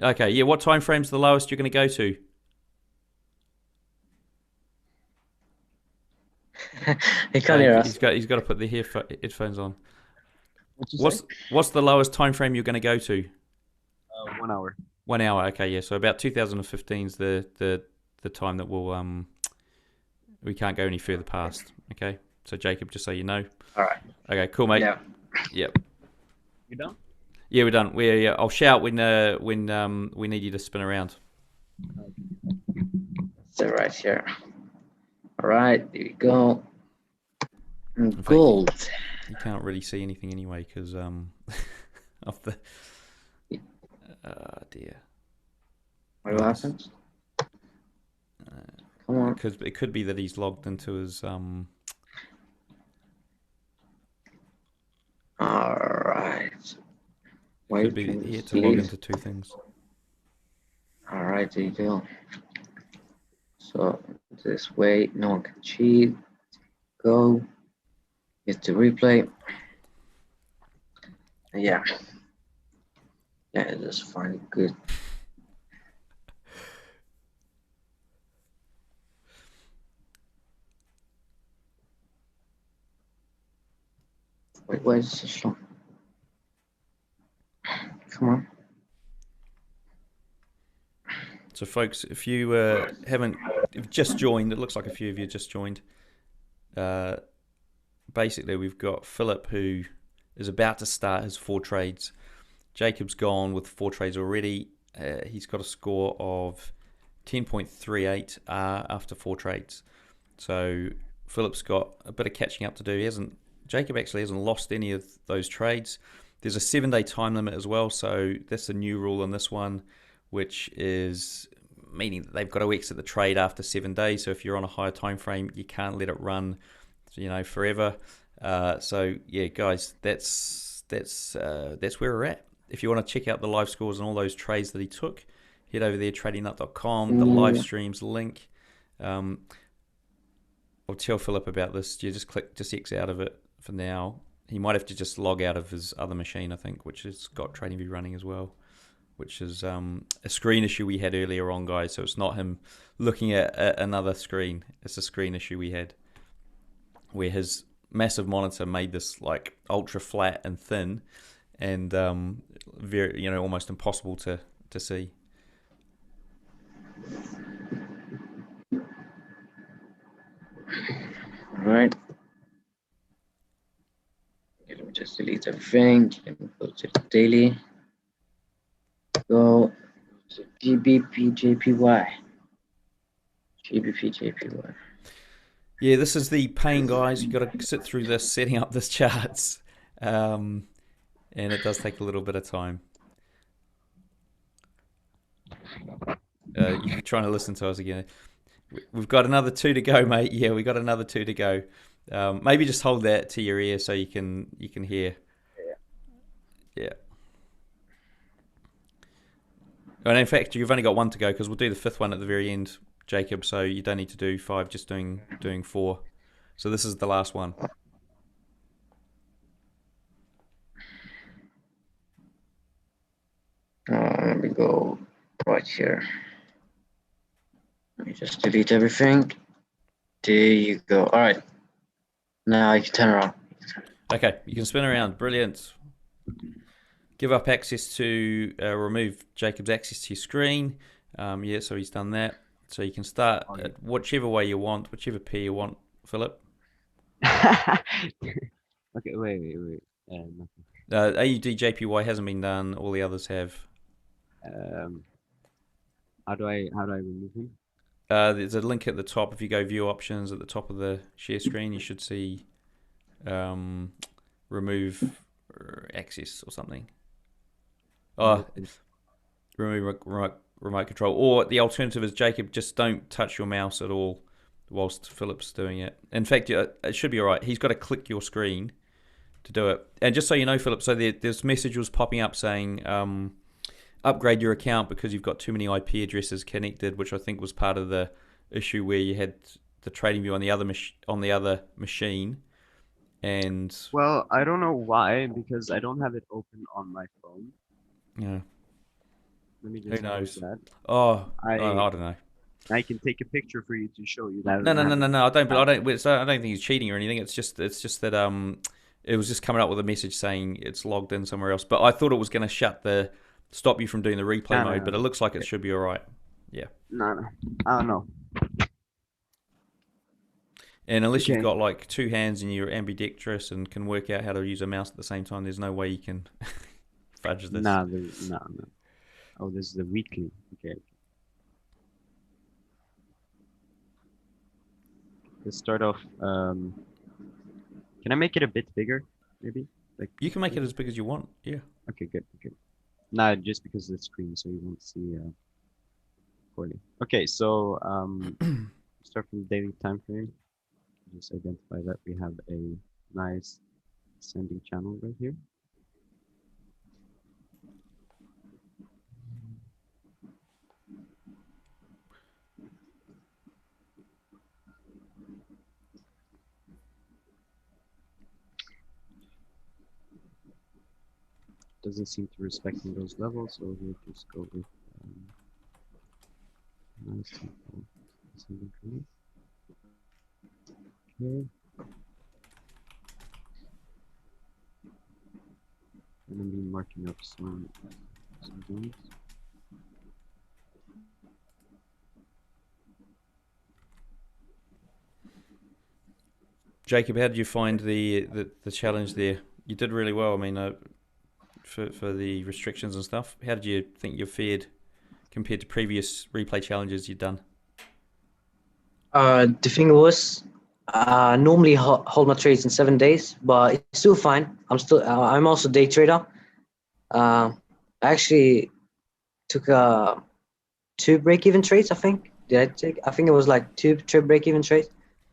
A: Okay, yeah, what time frame's the lowest you're going to go to?
C: He can't hear us.
A: He's got to put the headphones on.
B: What'd you
A: What's the lowest time frame you're going to go to?
B: 1 hour.
A: 1 hour, okay, yeah. So about 2015 is the time that we can't go any further past. Okay, so Jacob, just so you know.
C: All right.
A: Okay, cool, mate.
C: Yeah.
A: Yep.
B: You done?
A: Yeah, we're done. I'll shout when we need you to spin around.
C: So right here. All right, there we go. And
A: fact,
C: gold.
A: You can't really see anything anyway because of the. Dear.
C: What happened? Come on.
A: Because it could be that he's logged into his
C: All right.
A: Could be he had to log into two things.
C: All right, there you go. So this way, no one can cheat. Go. Get to replay. Yeah. Yeah, it is fine. Good. Wait, why is it so slow? Come on.
A: So, folks, if you haven't just joined, it looks like a few of you just joined. Basically, we've got Philip, who is about to start his 4 trades. Jacob's gone with 4 trades already. He's got a score of 10.38 after 4 trades. So Philip's got a bit of catching up to do. Jacob actually hasn't lost any of those trades. There's a 7-day time limit as well, so that's a new rule in this one, which is meaning that they've got to exit the trade after 7 days. So if you're on a higher time frame, you can't let it run, forever. So yeah, guys, that's where we're at. If you want to check out the live scores and all those trades that he took, head over there, tradingnut.com, the live streams link. I'll tell Philip about this. You just X out of it for now. He might have to just log out of his other machine, I think, which has got TradingView running as well, which is a screen issue we had earlier on, guys. So it's not him looking at another screen. It's a screen issue we had where his massive monitor made this like ultra flat and thin and very, almost impossible to see.
C: All right. Let me just delete everything. Let me go to the daily. Go to GBP JPY.
A: Yeah, this is the pain, guys. You've got to sit through this, setting up this charts. And it does take a little bit of time. You're trying to listen to us again. We've got another 2 to go, mate. Yeah, we got another 2 to go. Maybe just hold that to your ear so you can hear. Yeah. And in fact, you've only got 1 to go because we'll do the 5th one at the very end, Jacob. So you don't need to do 5, just doing 4. So this is the last one.
C: Let me go right here. Let me just delete everything. There you go. All right. Now you can turn around.
A: Okay, you can spin around. Brilliant. Give up access to remove Jacob's access to your screen. Yeah, so he's done that. So you can start at whichever way you want, whichever pair you want, Philip.
B: Okay, wait. Nothing.
A: AUD JPY hasn't been done. All the others have.
B: How do I remove him?
A: There's a link at the top. If you go view options at the top of the share screen, you should see remove access or something. Oh, remove remote control. Or the alternative is, Jacob, just don't touch your mouse at all whilst Philip's doing it. In fact, it should be all right. He's got to click your screen to do it. And just so you know, Philip, so there's messages popping up saying upgrade your account because you've got too many IP addresses connected, which I think was part of the issue where you had the TradingView on the other machine, and
B: Well, I don't know why, because I don't have it open on my phone.
A: yeah,
B: Let me
A: who
B: just close
A: knows?
B: that.
A: Oh, I
B: I
A: don't know.
B: I can take a picture for you to show you that I
A: No,
B: don't
A: no, no,
B: have
A: no,
B: it.
A: no. I don't. But I don't think he's cheating or anything. It's just that it was just coming up with a message saying it's logged in somewhere else. But I thought it was going to stop you from doing the replay
B: No, no,
A: mode.
B: no,
A: But it
B: no.
A: looks like it
B: Okay.
A: should be all right. Yeah.
B: No, no. I don't know.
A: And unless you've
B: Okay.
A: got like two hands and you're ambidextrous and can work out how to use a mouse at the same time, there's no way you can fudge this.
B: Nah, no, no. Oh, this is the weekly. Okay. Let's start off. Can I make it a bit bigger, maybe? Like
A: You can make it as big as you want. Yeah.
B: Okay, good, good. Nah, just because of the screen, so you won't see poorly. Okay, so start from the daily time frame. Just identify that we have a nice ascending channel right here. Doesn't seem to respecting those levels, so we'll just go with nice simple ascending trend. Okay. And I'm be marking up some zones.
A: Jacob, how did you find the challenge there? You did really well. I mean, for the restrictions and stuff. How did you think you fared compared to previous replay challenges you've done?
D: The thing was, normally hold my trades in 7 days, but it's still fine. I'm also day trader. I actually took 2 break-even trades, I think. Did I take? I think it was like 2 break-even trades,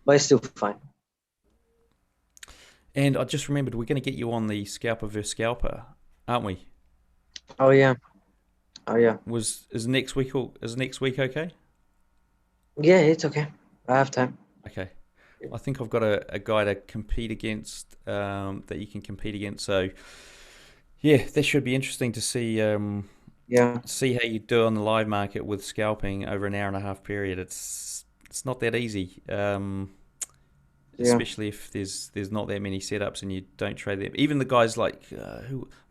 D: but it's still fine.
A: And I just remembered we're going to get you on the Scalper versus Scalper, aren't we?
D: Oh yeah. Oh yeah.
A: Is next week okay?
D: Yeah, it's okay. I have time.
A: Okay. I think I've got a guy to compete against that you can compete against. So yeah, that should be interesting to see.
D: Yeah.
A: See how you do on the live market with scalping over an hour and a half period. It's not that easy. Especially if there's not that many setups and you don't trade them. Even the guys like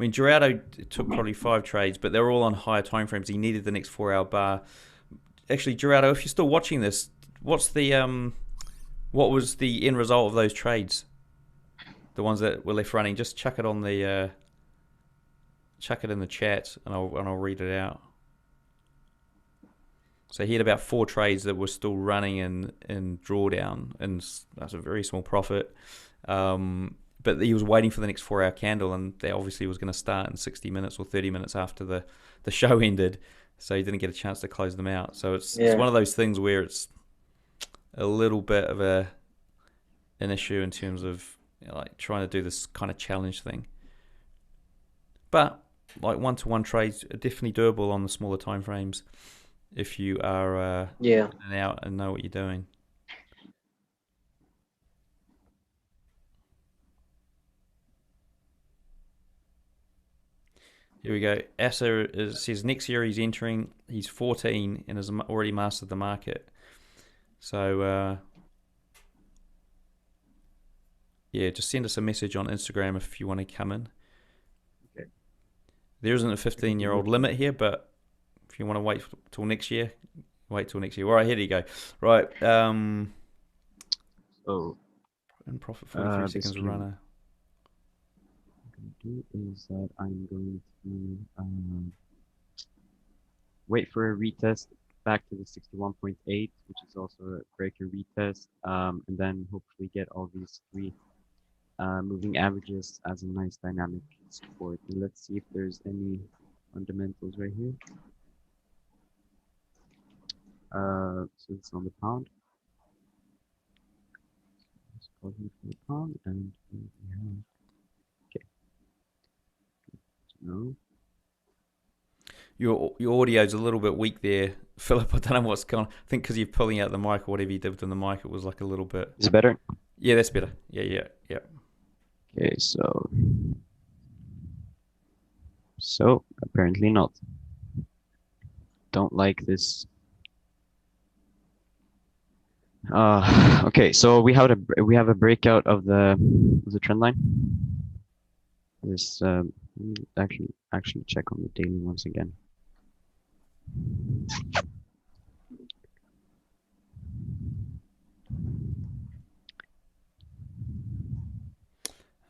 A: Gerardo took probably 5 trades, but they're all on higher time frames. He needed the next 4-hour bar. Actually, Gerardo, if you're still watching this, what was the end result of those trades? The ones that were left running. Just chuck it on the chuck it in the chat, and I'll read it out. So he had about 4 trades that were still running in drawdown, and that's a very small profit. But he was waiting for the next 4-hour candle, and that obviously was going to start in 60 minutes or 30 minutes after the show ended. So he didn't get a chance to close them out. So it's one of those things where it's a little bit of an issue in terms of like trying to do this kind of challenge thing. But like one-to-one trades are definitely doable on the smaller time frames if you are in and out and know what you're doing. Here we go. Asa says next year he's entering. He's 14 and has already mastered the market. So yeah, just send us a message on Instagram if you want to come in.
B: Okay.
A: There isn't a 15-year-old limit here, but if you want to wait till next year, wait till next year. All right, here you go. Right.
B: So
A: in profit 43 seconds a runner.
B: What I'm going to do is that I'm going to wait for a retest back to the 61.8, which is also a breaker retest, and then hopefully get all these 3 moving averages as a nice dynamic support. And let's see if there's any fundamentals right here. So it's on the pound. Let's go here for the pound, and we have no.
A: Your audio's a little bit weak there, Philip, I don't know what's going on. I think because you're pulling out the mic or whatever you did with the mic, it was like a little bit.
B: Is it better?
A: Yeah, that's better. Yeah.
B: Okay, so apparently not. Don't like this. Okay, so we have a breakout of the trend line. This actually check on the daily once again.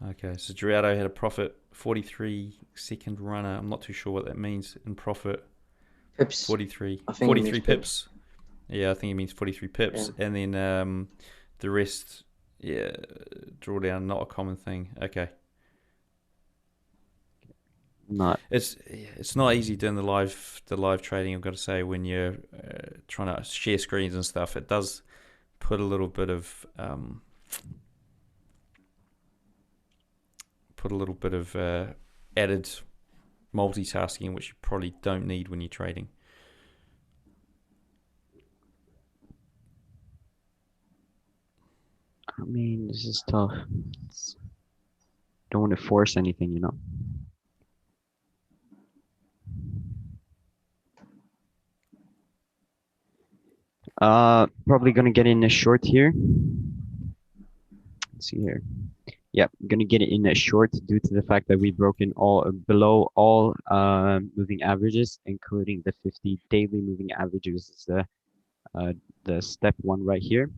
A: Okay, so Gerardo had a profit 43-second runner. I'm not too sure what that means in profit.
D: Pips.
A: 43
D: I think it means
A: pips. Yeah, I think it means 43 pips.
D: Yeah.
A: And then the rest, yeah, drawdown, not a common thing. Okay. It's not easy doing the live trading, I've got to say, when you're trying to share screens and stuff. It does put a little bit of added multitasking, which you probably don't need when you're trading.
B: I mean, this is tough. Don't want to force anything, you know. Probably gonna get in a short here. Let's see here. Yeah, I'm gonna get it in a short due to the fact that we've broken below all moving averages, including the 50 daily moving averages. Is the step one right here.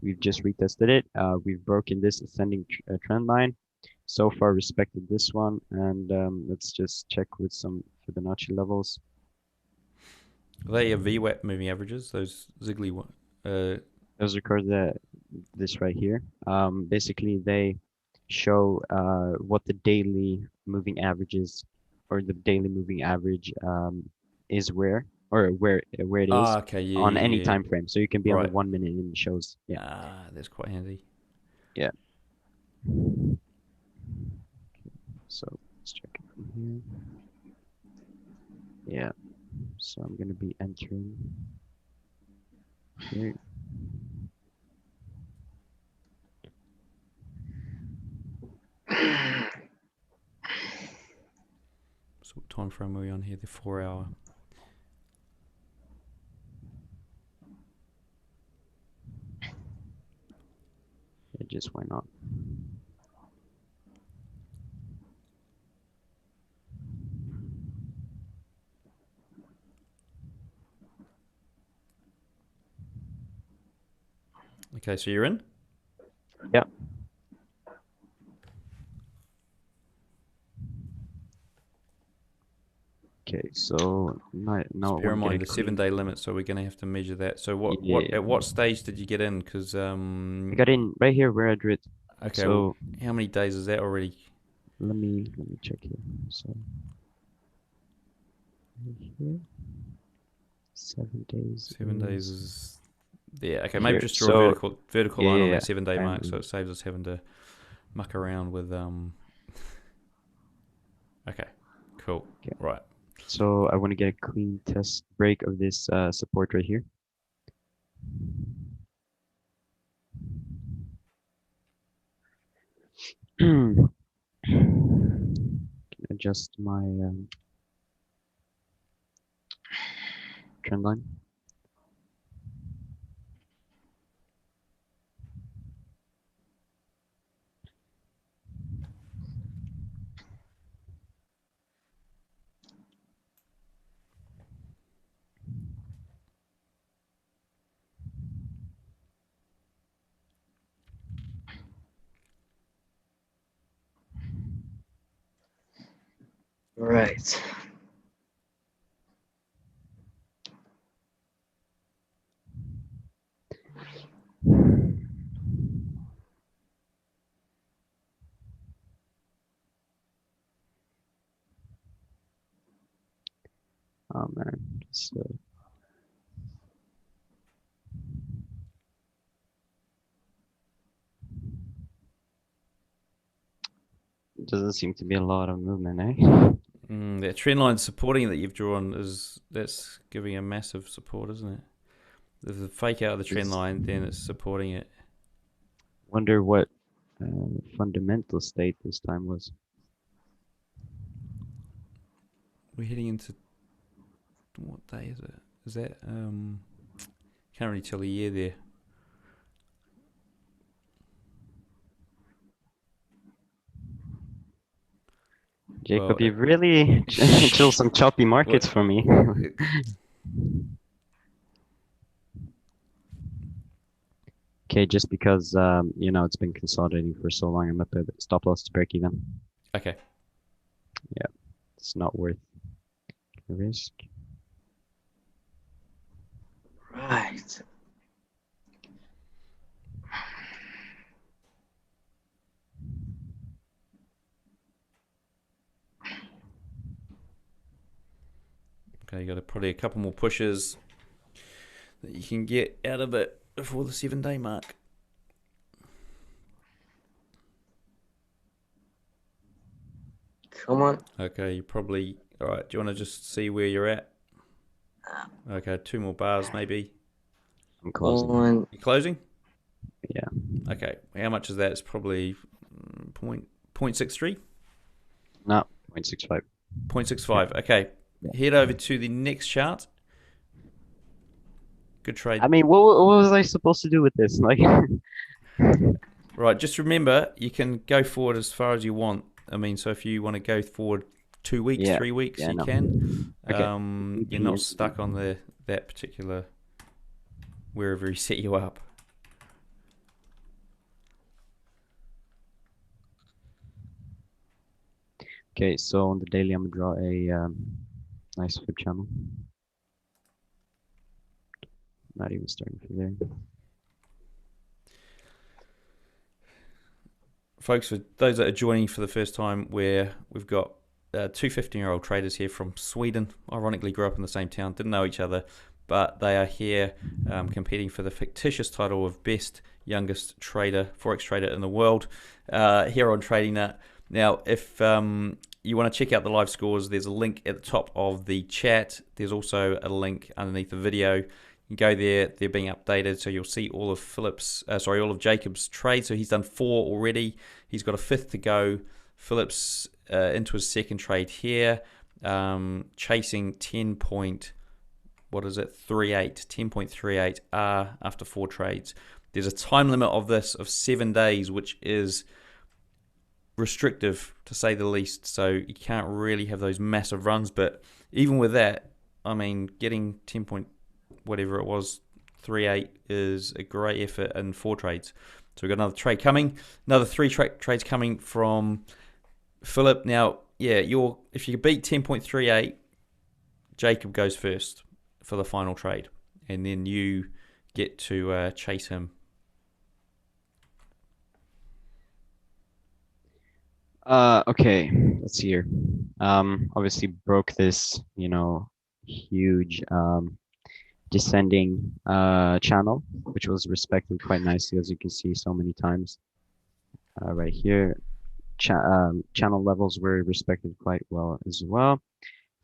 B: We've just retested it. We've broken this ascending trend line. So far respected this one, and let's just check with some Fibonacci levels.
A: Are they VWAP moving averages? Those Ziggly one?
B: Those record this right here. Basically, they show what the daily moving averages or the daily moving average is where it is
A: okay, yeah,
B: on any
A: yeah.
B: time frame. So you can be on the
A: Right.
B: 1 minute and it shows. Yeah.
A: That's quite handy.
B: Yeah. So let's check it from here. Yeah. So I'm gonna be entering here.
A: So what time frame are we on here? The 4 hour.
B: Yeah, just why not?
A: Okay, so you're in?
B: Yeah. Okay, so now
A: Bear in mind the 7-day limit, so we're going to have to measure that. So at what stage did you get in? Because
B: I got in right here where I drew it.
A: Okay,
B: so
A: well, how many days is that already?
B: Let me check here. So right here, 7 days.
A: 7 days is okay.
B: Here.
A: Maybe just draw a vertical line on that 7-day mark, so it saves us having to muck around with Okay, cool.
B: Okay.
A: Right.
B: So I want to get a clean test break of this support right here. Can adjust my trend line.
D: Right.
B: Oh man, so doesn't seem to be a lot of movement, eh?
A: That trend line supporting that you've drawn that's giving a massive support, isn't it? If the fake out of the trend line, then it's supporting it.
B: Wonder what fundamental state this time was.
A: We're heading into, what day is it? Is that can't really tell the year there.
B: Jacob,
A: Well,
B: you've really chose some choppy markets for me. Okay, just because you know, it's been consolidating for so long, I'm gonna put stop loss to break even.
A: Okay.
B: Yeah, it's not worth the risk.
D: Right.
A: Okay, you got probably a couple more pushes that you can get out of it before the 7-day mark.
D: Come on.
A: Okay, you probably, all right, do you want to just see where you're at? Okay, 2 more bars maybe.
B: I'm closing.
D: One.
A: You closing?
B: Yeah.
A: Okay, how much is that? It's probably 0.63?
B: No, 0.65.
A: 0.65, okay.
B: Yeah.
A: Head over to the next chart. Good trade.
B: I mean, what was I supposed to do with this? Like,
A: Right, just remember, you can go forward as far as you want. I mean, so if you want to go forward 2 weeks,
B: yeah,
A: 3 weeks,
B: yeah,
A: you
B: no.
A: can.
B: Okay.
A: You're not stuck on that particular, wherever he set you up.
B: Okay, so on the daily, I'm gonna draw a nice flip channel. Not even starting from there.
A: Folks, for those that are joining for the first time, we've got 2 15-year-old traders here from Sweden. Ironically, grew up in the same town, didn't know each other, but they are here competing for the fictitious title of best youngest trader, forex trader in the world, here on TradingNet. Now, if you want to check out the live scores, there's a link at the top of the chat. There's also a link underneath the video. You go there, they're being updated, so you'll see all of all of Jacob's trades. So he's done 4 already. He's got a 5th to go. Philip's into his 2nd trade here, chasing 10.38 R after 4 trades. There's a time limit of this of 7 days, which is restrictive to say the least. So you can't really have those massive runs. But even with that, I mean, getting 10. Whatever it was, 3.8 is a great effort in 4 trades. So we've got another trade coming, another 3 trades coming from Philip. Now, yeah, if you beat 10.38, Jacob goes first for the final trade, and then you get to chase him.
B: Okay, let's see here. Obviously broke this, you know, huge descending channel, which was respected quite nicely, as you can see so many times. Right here, channel levels were respected quite well as well.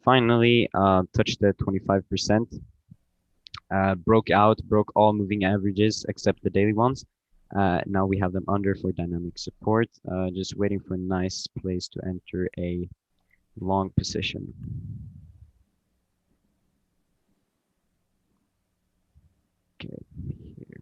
B: Finally, touched the 25%. Broke all moving averages except the daily ones. Now we have them under for dynamic support. Just waiting for a nice place to enter a long position. Okay, here.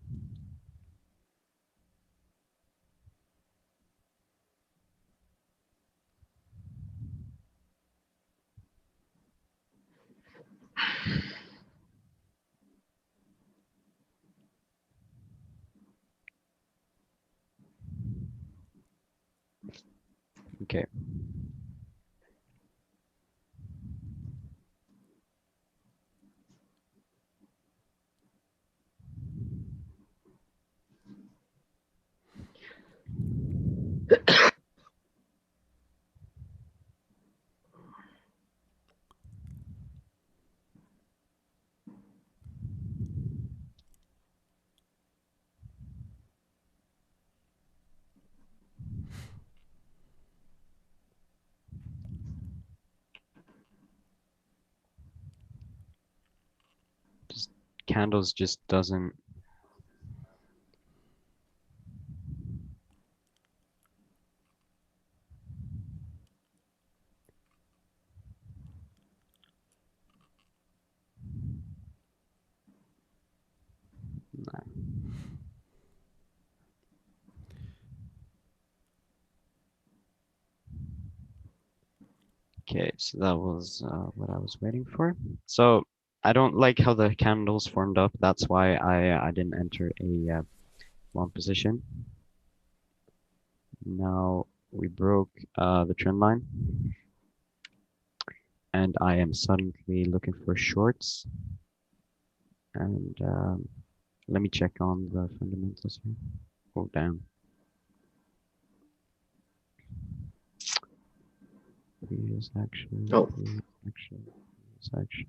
B: Okay. candles just doesn't. Nah. Okay, so that was what I was waiting for. So I don't like how the candles formed up. That's why I didn't enter a long position. Now we broke the trend line, and I am suddenly looking for shorts. And let me check on the fundamentals here. Oh, damn. Previous action.
D: Oh.
B: Previous action.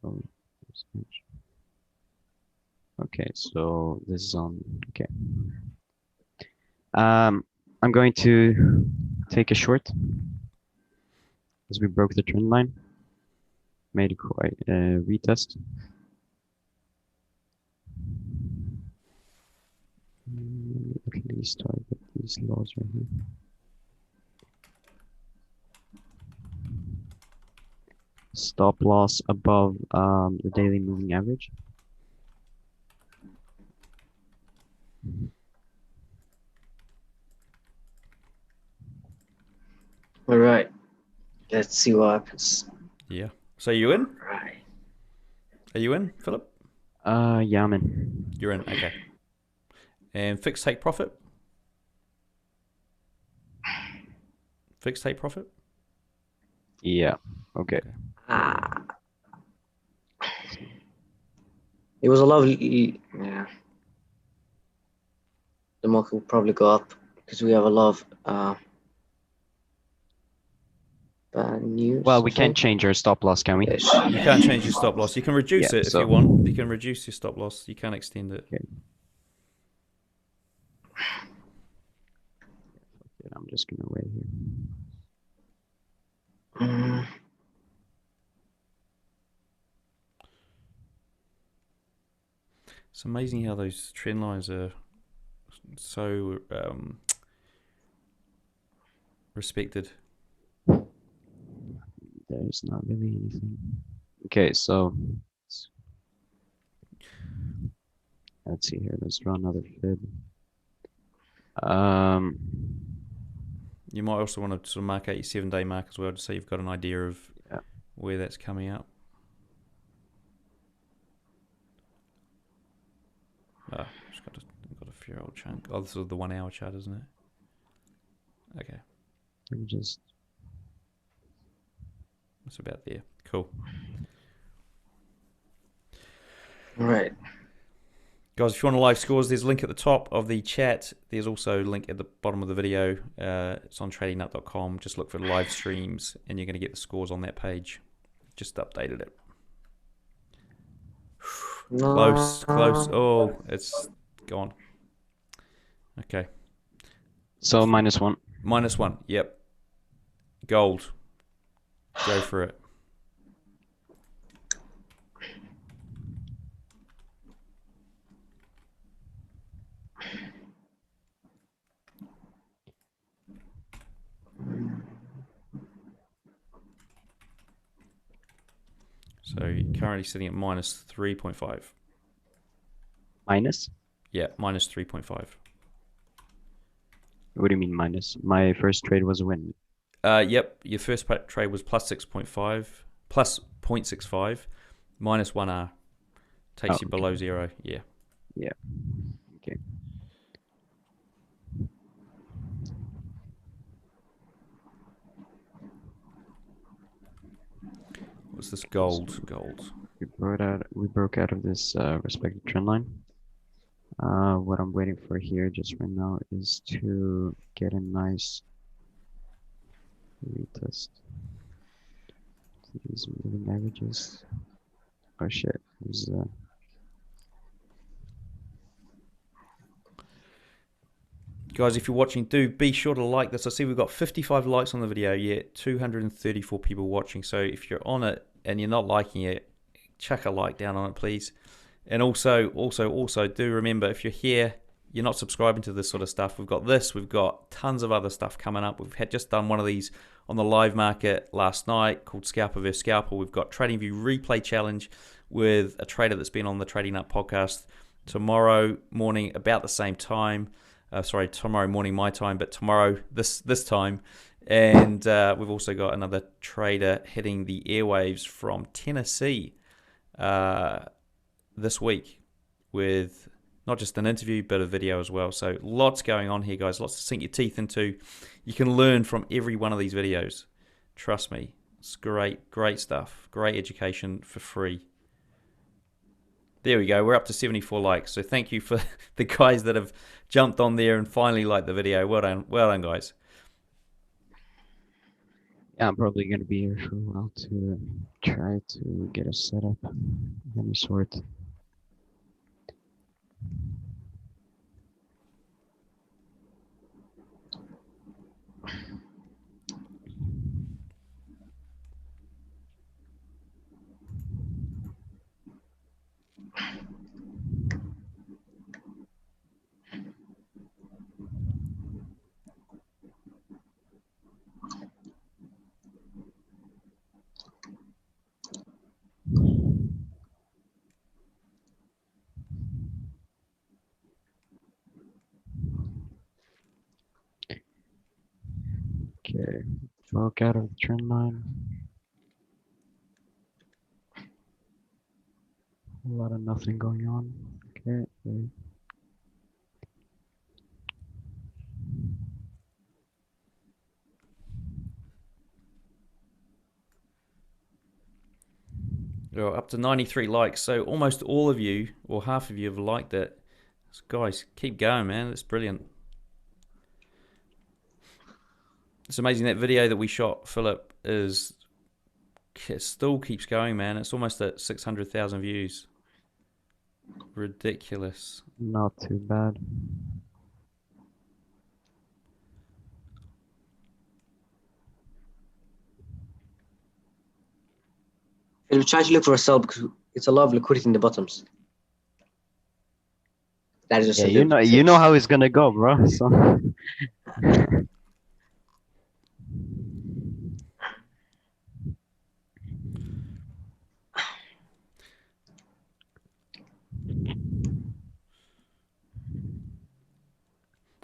B: Okay, so this is on. Okay. I'm going to take a short as we broke the trend line. Made a quite retest. At least target these lows right here. Stop loss above the daily moving average.
D: All right. Let's see what happens.
A: Yeah. So you in?
D: Right.
A: Are you in, Philip?
B: Yeah, I'm in.
A: You're in. Okay. And fixed take profit. Fixed take profit.
B: Yeah. Okay.
D: It was a lovely. Yeah. The market will probably go up because we have a lot of bad news.
B: Well, we can't change our stop loss, can we?
A: You can't change your stop loss. You can reduce
B: Yeah,
A: it if
B: so-
A: you want. You can reduce your stop loss. You can extend it.
B: Okay. I'm just gonna wait here.
A: It's amazing how those trend lines are so respected.
B: There's not really anything. Okay, so let's see here. Let's draw another fib.
A: You might also want to sort of mark out your 7-day mark as well, just so you've got an idea of where that's coming out. Oh, just got a few old chunk. Oh, this is the 1 hour chart, isn't it? Okay.
B: Let me just.
A: That's about there. Cool.
D: All right.
A: Guys, if you want to live scores, there's a link at the top of the chat. There's also a link at the bottom of the video. It's on tradingnut.com. Just look for live streams and you're going to get the scores on that page. Just updated it. Close. Oh, it's gone. Okay.
B: So -1.
A: -1. Yep. Gold. Go for it. So you're currently sitting at -3.5.
B: Minus?
A: Yeah, -3.5.
B: What do you mean minus? My first trade was a win.
A: Yep, your first trade was +6.5, plus 0.65, -1R. Takes you below 0. Yeah.
B: Yeah. Okay.
A: What's this gold?
B: We broke out of this respective trend line. What I'm waiting for here just right now is to get a nice retest. These moving averages. Oh shit. There's
A: Guys, if you're watching, do be sure to like this. I see we've got 55 likes on the video, yet 234 people watching. So if you're on it and you're not liking it, chuck a like down on it, please. And also do remember, if you're here, you're not subscribing to this sort of stuff, we've got this, we've got tons of other stuff coming up. We've just done one of these on the live market last night called Scalper vs Scalper. We've got TradingView Replay Challenge with a trader that's been on the Trading Up podcast tomorrow morning about the same time. Tomorrow morning my time, but tomorrow this time. And we've also got another trader hitting the airwaves from Tennessee this week with not just an interview, but a video as well. So lots going on here, guys. Lots to sink your teeth into. You can learn from every one of these videos. Trust me. It's great stuff. Great education for free. There we go. We're up to 74 likes. So thank you for the guys that have jumped on there and finally liked the video. Well done, guys.
B: Yeah, I'm probably going to be here for a while to try to get a setup of any sort. Okay, broke out of the trend line. A lot of nothing going on. Okay.
A: We're up to 93 likes. So almost all of you, or half of you, have liked it. So guys, keep going, man. It's brilliant. It's amazing that video that we shot, Philip, it still keeps going, man. It's almost at 600,000 views. Ridiculous.
B: Not too bad.
D: We'll try to look for a sell because it's a lot of liquidity in the bottoms. That is just
B: Yeah, you know how it's gonna go, bro. So.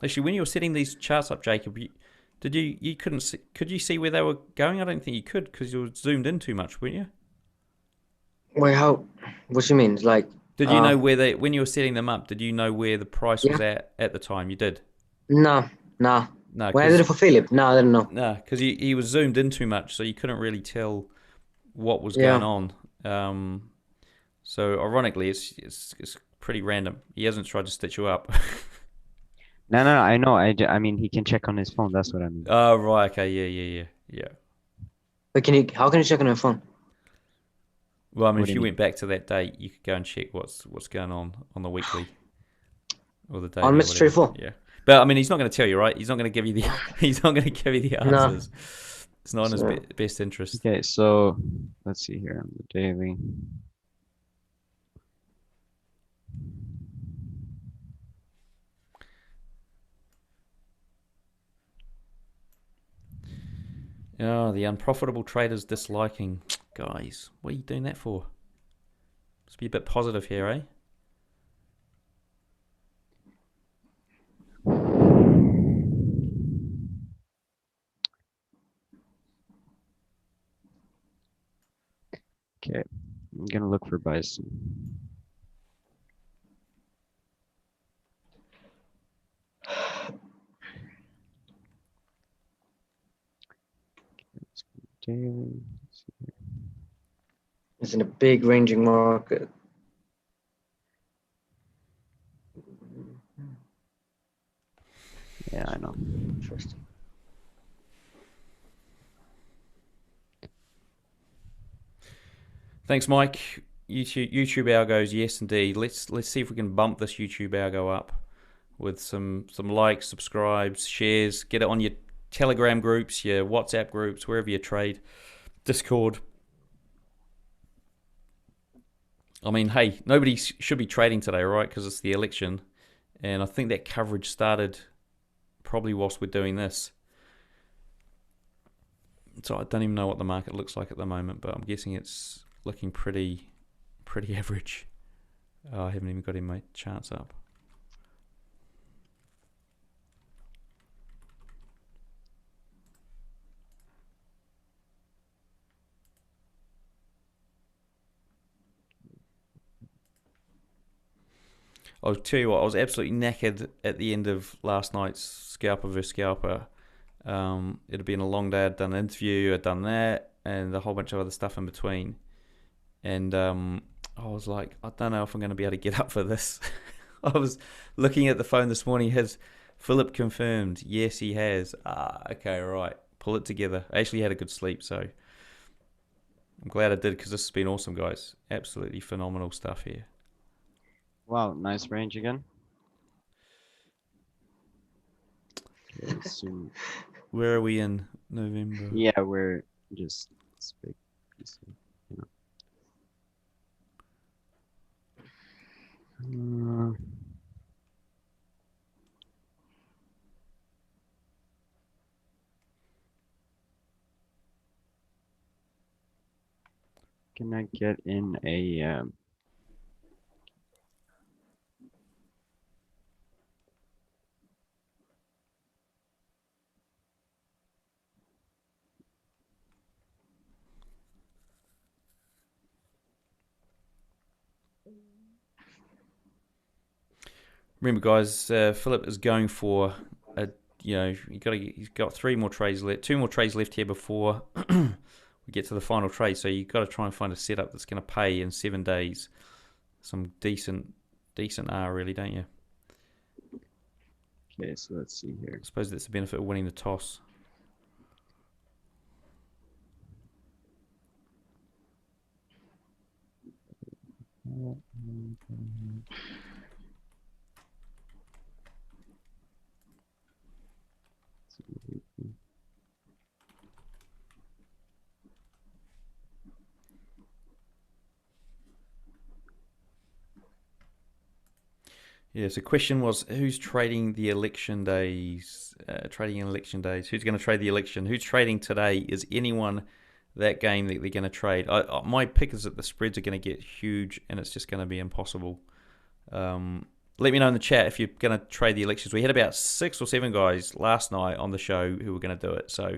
A: Actually, when you were setting these charts up, Jacob, could you see where they were going? I don't think you could because you were zoomed in too much, weren't you?
D: Wait, how? What you mean? Like,
A: did you know where when you were setting them up? Did you know where the price was at the time? You did.
D: No.
A: No.
D: When I did it for Philip, no, I didn't know.
A: No, because he was zoomed in too much, so you couldn't really tell what was going on. So ironically, it's pretty random. He hasn't tried to stitch you up.
B: No, I know. I mean, he can check on his phone. That's what I mean.
A: Oh, right. Okay. Yeah.
D: But how can you check on your phone?
A: Well, I mean, if you went back to that date, you could go and check what's going on the weekly or the daily.
D: On Mr. Trade 4.
A: Yeah, but I mean, he's not going to tell you, right? He's not going to give you the answers. No. It's not in his best interest.
B: Okay, so let's see here on the daily.
A: Oh, the unprofitable traders disliking. Guys, what are you doing that for? Let's be a bit positive here, eh?
B: Okay, I'm gonna look for buys. Daily.
D: It's in a big ranging market.
B: Yeah, I know.
D: Interesting.
A: Thanks, Mike. YouTube algos, yes, indeed. Let's see if we can bump this YouTube algo up with some likes, subscribes, shares. Get it on your Telegram groups, your WhatsApp groups, wherever you trade, Discord. I mean, hey, nobody should be trading today, right? Because it's the election. And I think that coverage started probably whilst we're doing this. So I don't even know what the market looks like at the moment, but I'm guessing it's looking pretty average. Oh, I haven't even got my charts up. I'll tell you what, I was absolutely knackered at the end of last night's Scalper versus Scalper. It had been a long day. I'd done an interview, I'd done that, and a whole bunch of other stuff in between. And I was like, I don't know if I'm going to be able to get up for this. I was looking at the phone this morning. Has Philip confirmed? Yes, he has. Okay, right. Pull it together. I actually had a good sleep, so I'm glad I did, because this has been awesome, guys. Absolutely phenomenal stuff here.
B: Wow, nice range again. Okay, so
A: Where are we in November?
B: yeah, we're just this big piece of, can I get in a
A: Remember, guys, Philip is going for a. He's got 3 more trades left, 2 more trades left here before we get to the final trade. So you've got to try and find a setup that's going to pay in 7 days. Some decent R, really, don't you?
B: Okay, so let's see here.
A: I suppose that's the benefit of winning the toss. Yeah, so the question was, who's trading the election days? Trading in election days. Who's going to trade the election? Who's trading today? Is anyone that game that they're going to trade? My pick is that the spreads are going to get huge and it's just going to be impossible. Let me know in the chat if you're going to trade the elections. We had about 6 or 7 guys last night on the show who were going to do it. So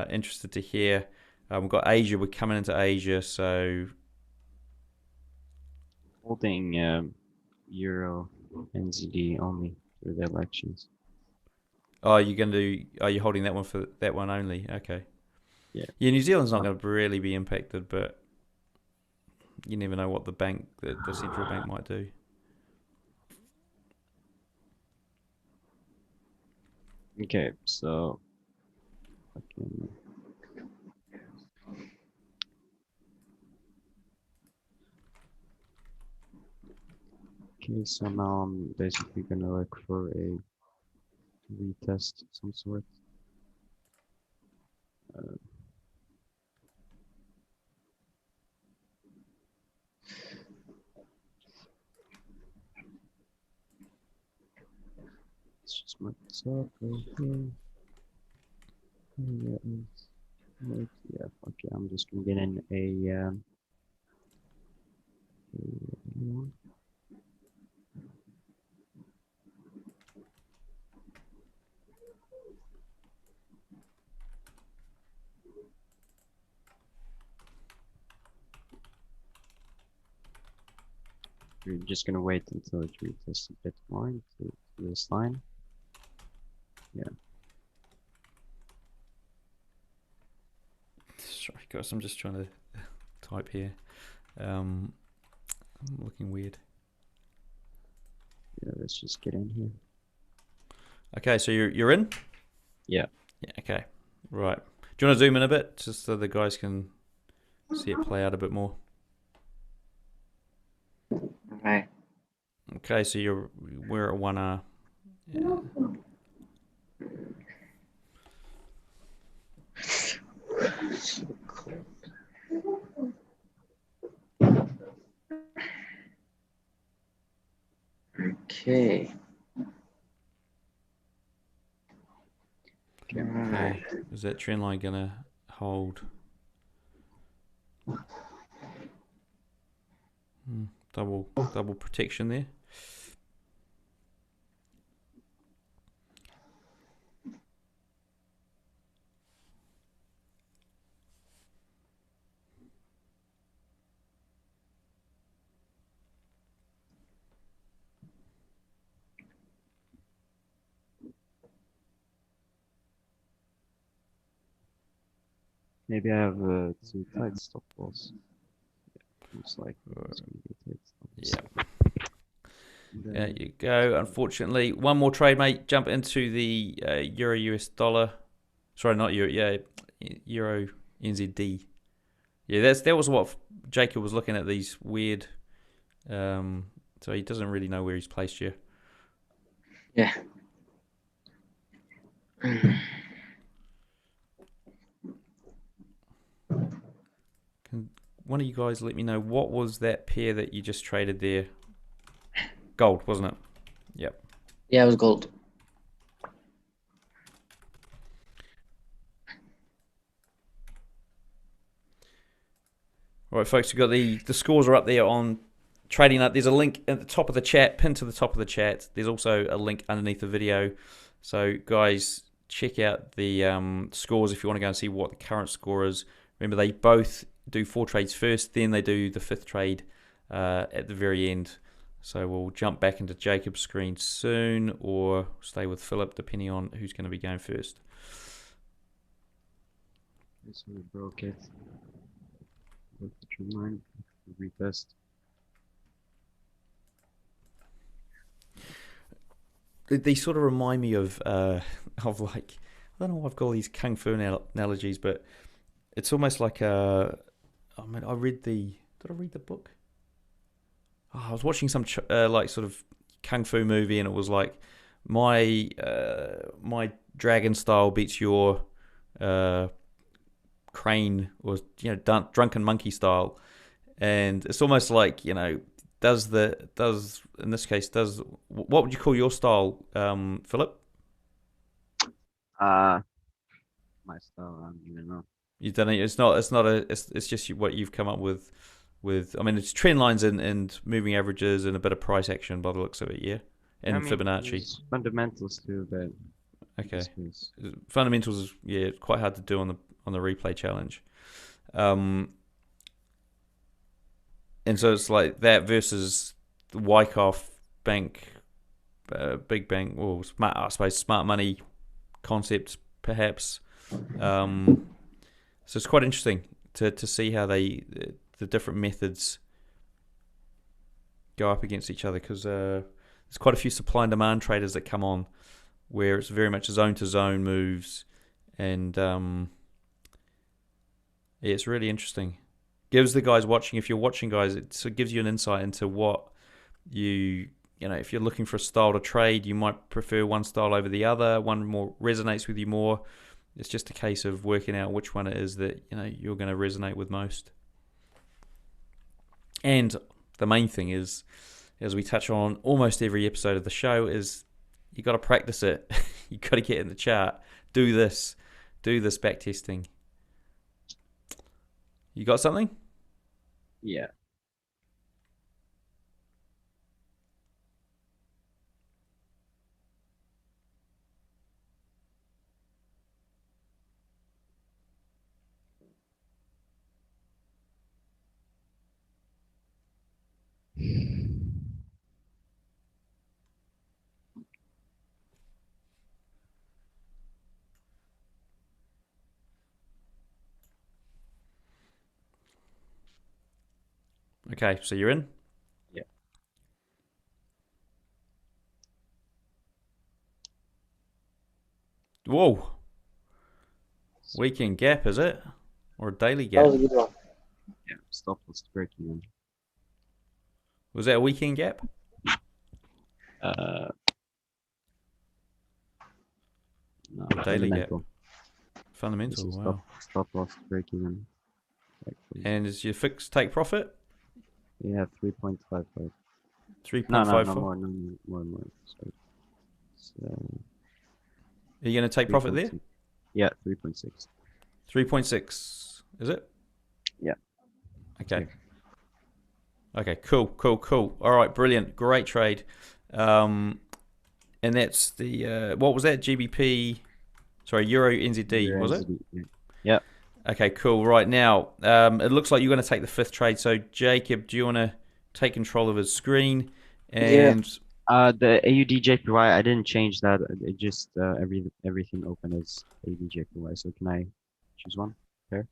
A: interested to hear. We've got Asia. We're coming into Asia. So
B: Holding Euro NZD only through the elections.
A: oh, you're going to do? Are you holding that one for that one only? Okay.
B: Yeah.
A: Yeah, New Zealand's not going to really be impacted, but you never know what the central bank might do.
B: Okay, so okay, so now I'm basically gonna look for a retest of some sort. Let's just mark this up right here. Yeah, okay, I'm just gonna get in a we're just gonna wait until it retests a bit more into this line. Yeah.
A: Sorry, guys, I'm just trying to type here. I'm looking weird.
B: Yeah, let's just get in here.
A: Okay, so you're in?
B: Yeah.
A: Yeah, okay. Right. Do you want to zoom in a bit just so the guys can see it play out a bit more?
C: Right.
A: Okay, so we're at 1R. Yeah.
D: Okay.
A: Okay. Is that trend line gonna hold? Double protection there.
B: Maybe I have too tight stop loss. Looks like it's gonna be a tight stop loss.
A: Yeah. There you go. Unfortunately, one more trade, mate. Jump into the Euro US dollar. Sorry, not Euro. Yeah, Euro NZD. Yeah, that was what Jacob was looking at, these weird. So he doesn't really know where he's placed here.
D: Yeah.
A: Can one of you guys let me know what was that pair that you just traded there? Gold, wasn't it? Yep.
D: Yeah, it was gold.
A: All right, folks, we've got the scores are up there on Trading Nut. There's a link at the top of the chat, pinned to the top of the chat. There's also a link underneath the video. So, guys, check out the scores if you want to go and see what the current score is. Remember, they both do 4 trades first, then they do the 5th trade at the very end. So we'll jump back into Jacob's screen soon, or stay with Philip, depending on who's going to be going first.
B: This one broke it. Broke the trend line. Retest.
A: They sort of remind me of like, I don't know why I've got all these kung fu analogies, but it's almost like I mean, did I read the book? Oh, I was watching some like sort of kung fu movie, and it was like my dragon style beats your crane, or drunken monkey style, and it's almost like, does in this case, what would you call your style, Philip?
B: My style, I don't even know.
A: You don't know. It's just what you've come up with. I mean, it's trend lines and moving averages and a bit of price action by the looks of it, yeah? And
B: I mean,
A: Fibonacci.
B: there's fundamentals too, but
A: Okay. Fundamentals is, yeah, quite hard to do on the replay challenge. And so it's like that versus the Wyckoff Bank, big bank, or smart, I suppose, smart money concepts, perhaps. So it's quite interesting to see how the different methods go up against each other, because there's quite a few supply and demand traders that come on where it's very much zone to zone moves, and yeah, it's really interesting. Gives the guys watching, if you're watching, guys, it sort of gives you an insight into what if you're looking for a style to trade, you might prefer one style over the other. One more resonates with you more. It's just a case of working out which one it is that you're going to resonate with most. And the main thing is, as we touch on almost every episode of the show, is you got to practice it. You got to get in the chart. Do this back testing. You got something?
B: Yeah.
A: Okay, so you're in?
B: Yeah.
A: Whoa. Weekend gap, is it? Or a daily
D: That
A: gap?
D: was a good one.
B: Yeah. Stop loss breaking in.
A: Was that a weekend gap?
B: No,
A: Or daily gap?
B: Fundamental.
A: Fundamental, wow.
B: Stop loss breaking in.
A: And is your fixed take profit?
B: Yeah, 3.55. No,
A: 3.54.
B: more, more. Sorry.
A: Are you going to take profit there?
B: 3.6. Yeah, 3.6.
A: 3.6, is it?
B: Yeah.
A: Okay. Okay, cool. All right, brilliant. Great trade. And that's the, what was that? GBP, sorry, Euro NZD, was it?
B: Yeah.
A: Okay, cool. Right now, it looks like you're going to take the 5th trade. So, Jacob, do you want to take control of his screen? And
B: The AUD JPY, I didn't change that. It just everything open as AUD JPY. So can I choose one? There.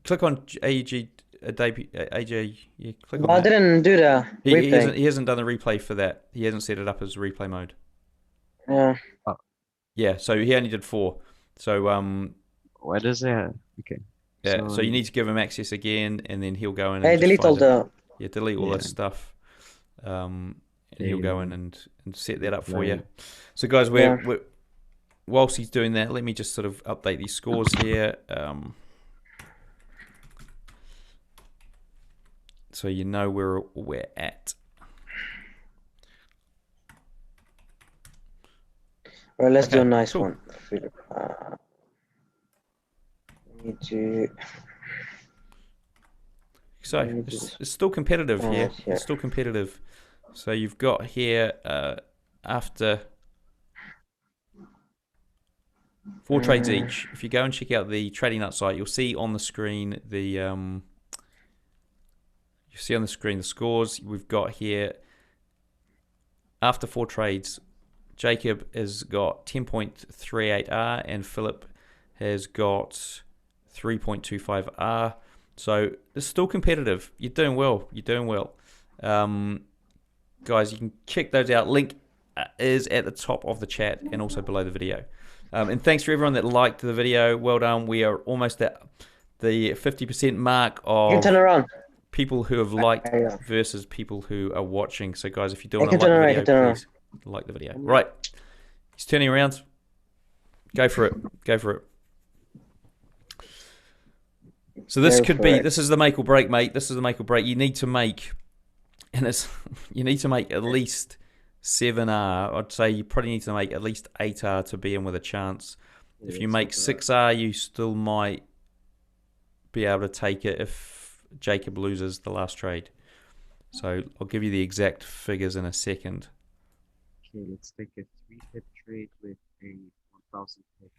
A: click on AJ. Yeah, click on
D: But I
A: that.
D: didn't do the replay.
A: He hasn't done the replay for that. He hasn't set it up as replay mode.
D: Yeah.
A: Yeah, so he only did 4. So
B: What is it? Okay.
A: yeah, so you need to give him access again, and then he'll go in and
D: Hey,
A: just
D: delete all the.
A: yeah, delete all that stuff. And he'll go in and set that up for you. So guys, we're whilst he's doing that, let me just sort of update these scores here. So you know where we're at.
D: All right, let's do a nice
A: cool.
D: one. Need to.
A: So it's still competitive here. It's still competitive. So you've got here after 4 trades each. If you go and check out the Trading Nut site, you'll see on the screen the the scores. We've got here after 4 trades. Jacob has got 10.38R and Philip has got 3.25R. So it's still competitive. You're doing well. Guys, you can check those out. Link is at the top of the chat and also below the video. And thanks for everyone that liked the video. Well done. We are almost at the 50% mark of
D: turn around.
A: people who have liked versus people who are watching. So guys, if you do want to like the video, please like the video. Right. He's turning around. Go for it. So this this is the make or break, mate. This is the make or break. You need to make, you need to make at least 7R. I'd say you probably need to make at least 8R to be in with a chance. If you make 6R, you still might be able to take it if Jacob loses the last trade. So I'll give you the exact figures in a second.
B: Okay, let's take a 3-pip trade with a 1,000 pip.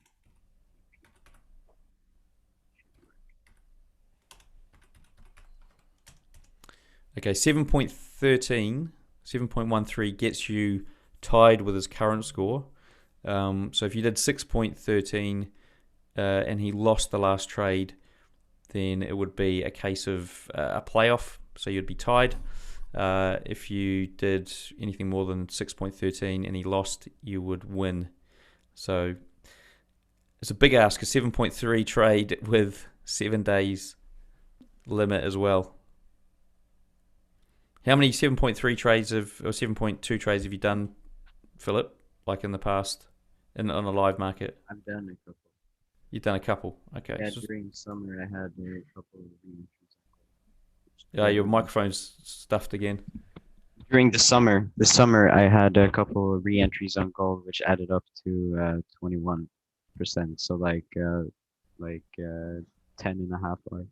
A: Okay, 7.13 gets you tied with his current score. So if you did 6.13 and he lost the last trade, then it would be a case of a playoff, so you'd be tied. If you did anything more than 6.13 and he lost, you would win. So it's a big ask, a 7.3 trade with 7 days limit as well. How many 7.3 trades or 7.2 trades have you done, Philip, like in the past on a live market?
B: I've done a couple.
A: You've done a couple, okay.
B: Yeah, during summer I had a couple of re-entries.
A: Yeah, your microphone's stuffed again.
B: During the summer I had a couple of re-entries on gold, which added up to 21%. So like 10.5.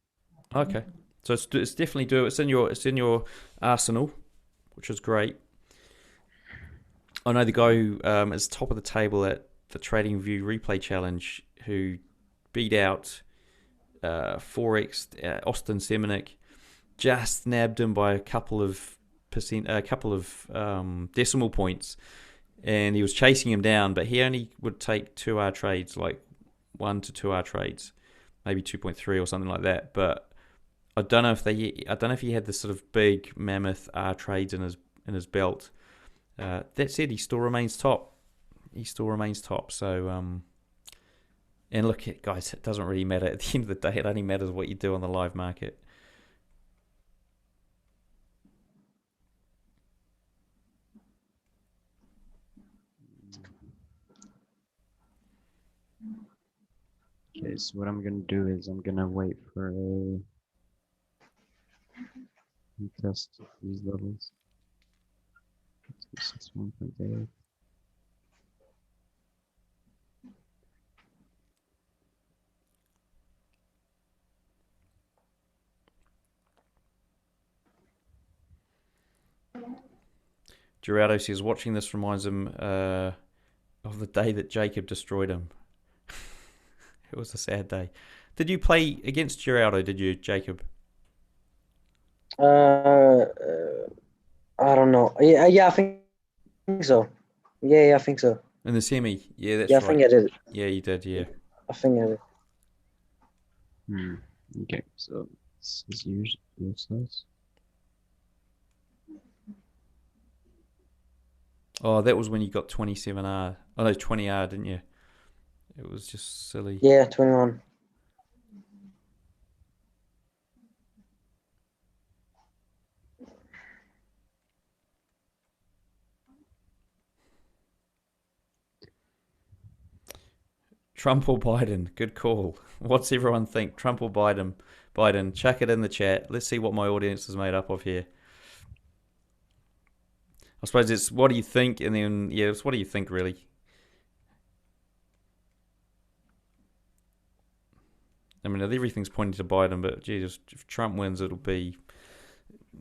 A: Okay, so it's definitely doable. It's in your arsenal, which is great. I know the guy who is top of the table at the TradingView Replay Challenge, who beat out Forex Austin Semenik, just nabbed him by a couple of decimal points, and he was chasing him down, but he only would take 2R trades, like 1 to 2R trades, maybe 2.3 or something like that. But I don't know if he had this sort of big mammoth R trades in his belt. That said, he still remains top. So and look, guys, it doesn't really matter at the end of the day. It only matters what you do on the live market.
B: Okay, so what I'm gonna do is I'm gonna wait for a test these levels. This is 1.8.
A: Gerardo says, watching this reminds him of the day that Jacob destroyed him. It was a sad day. Did you play against Gerardo, did you, Jacob?
D: I don't know. Yeah, I think so. Yeah, I think so.
A: In the semi? Yeah, that's
D: Yeah, I
A: right.
D: think I did.
A: Yeah, you did, yeah.
D: I think I did.
B: Okay, so this is useless.
A: Oh, that was when you got 27R. Oh, no, 20R, didn't you? It was just silly.
D: Yeah, 21.
A: Trump or Biden? Good call. What's everyone think? Trump or Biden? Biden, chuck it in the chat. Let's see what my audience is made up of here. I suppose it's what do you think, and then, yeah, it's what do you think, really? I mean, everything's pointing to Biden, but geez, if Trump wins, it'll be,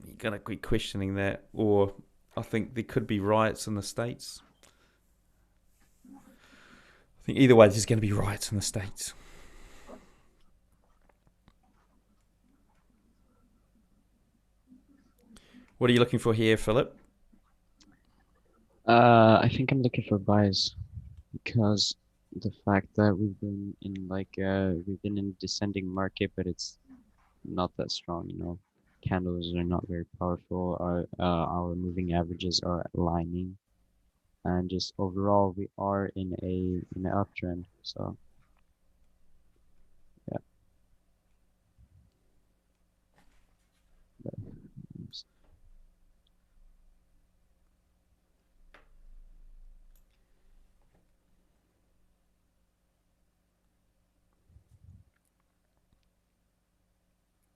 A: you're going to be questioning that. Or I think there could be riots in the States. I think either way, there's going to be riots in the States. What are you looking for here, Philip?
B: I think I'm looking for buys because the fact that we've been in descending market, but it's not that strong, you know. Candles are not very powerful. Our moving averages are aligning, and just overall we are in an uptrend. So yeah.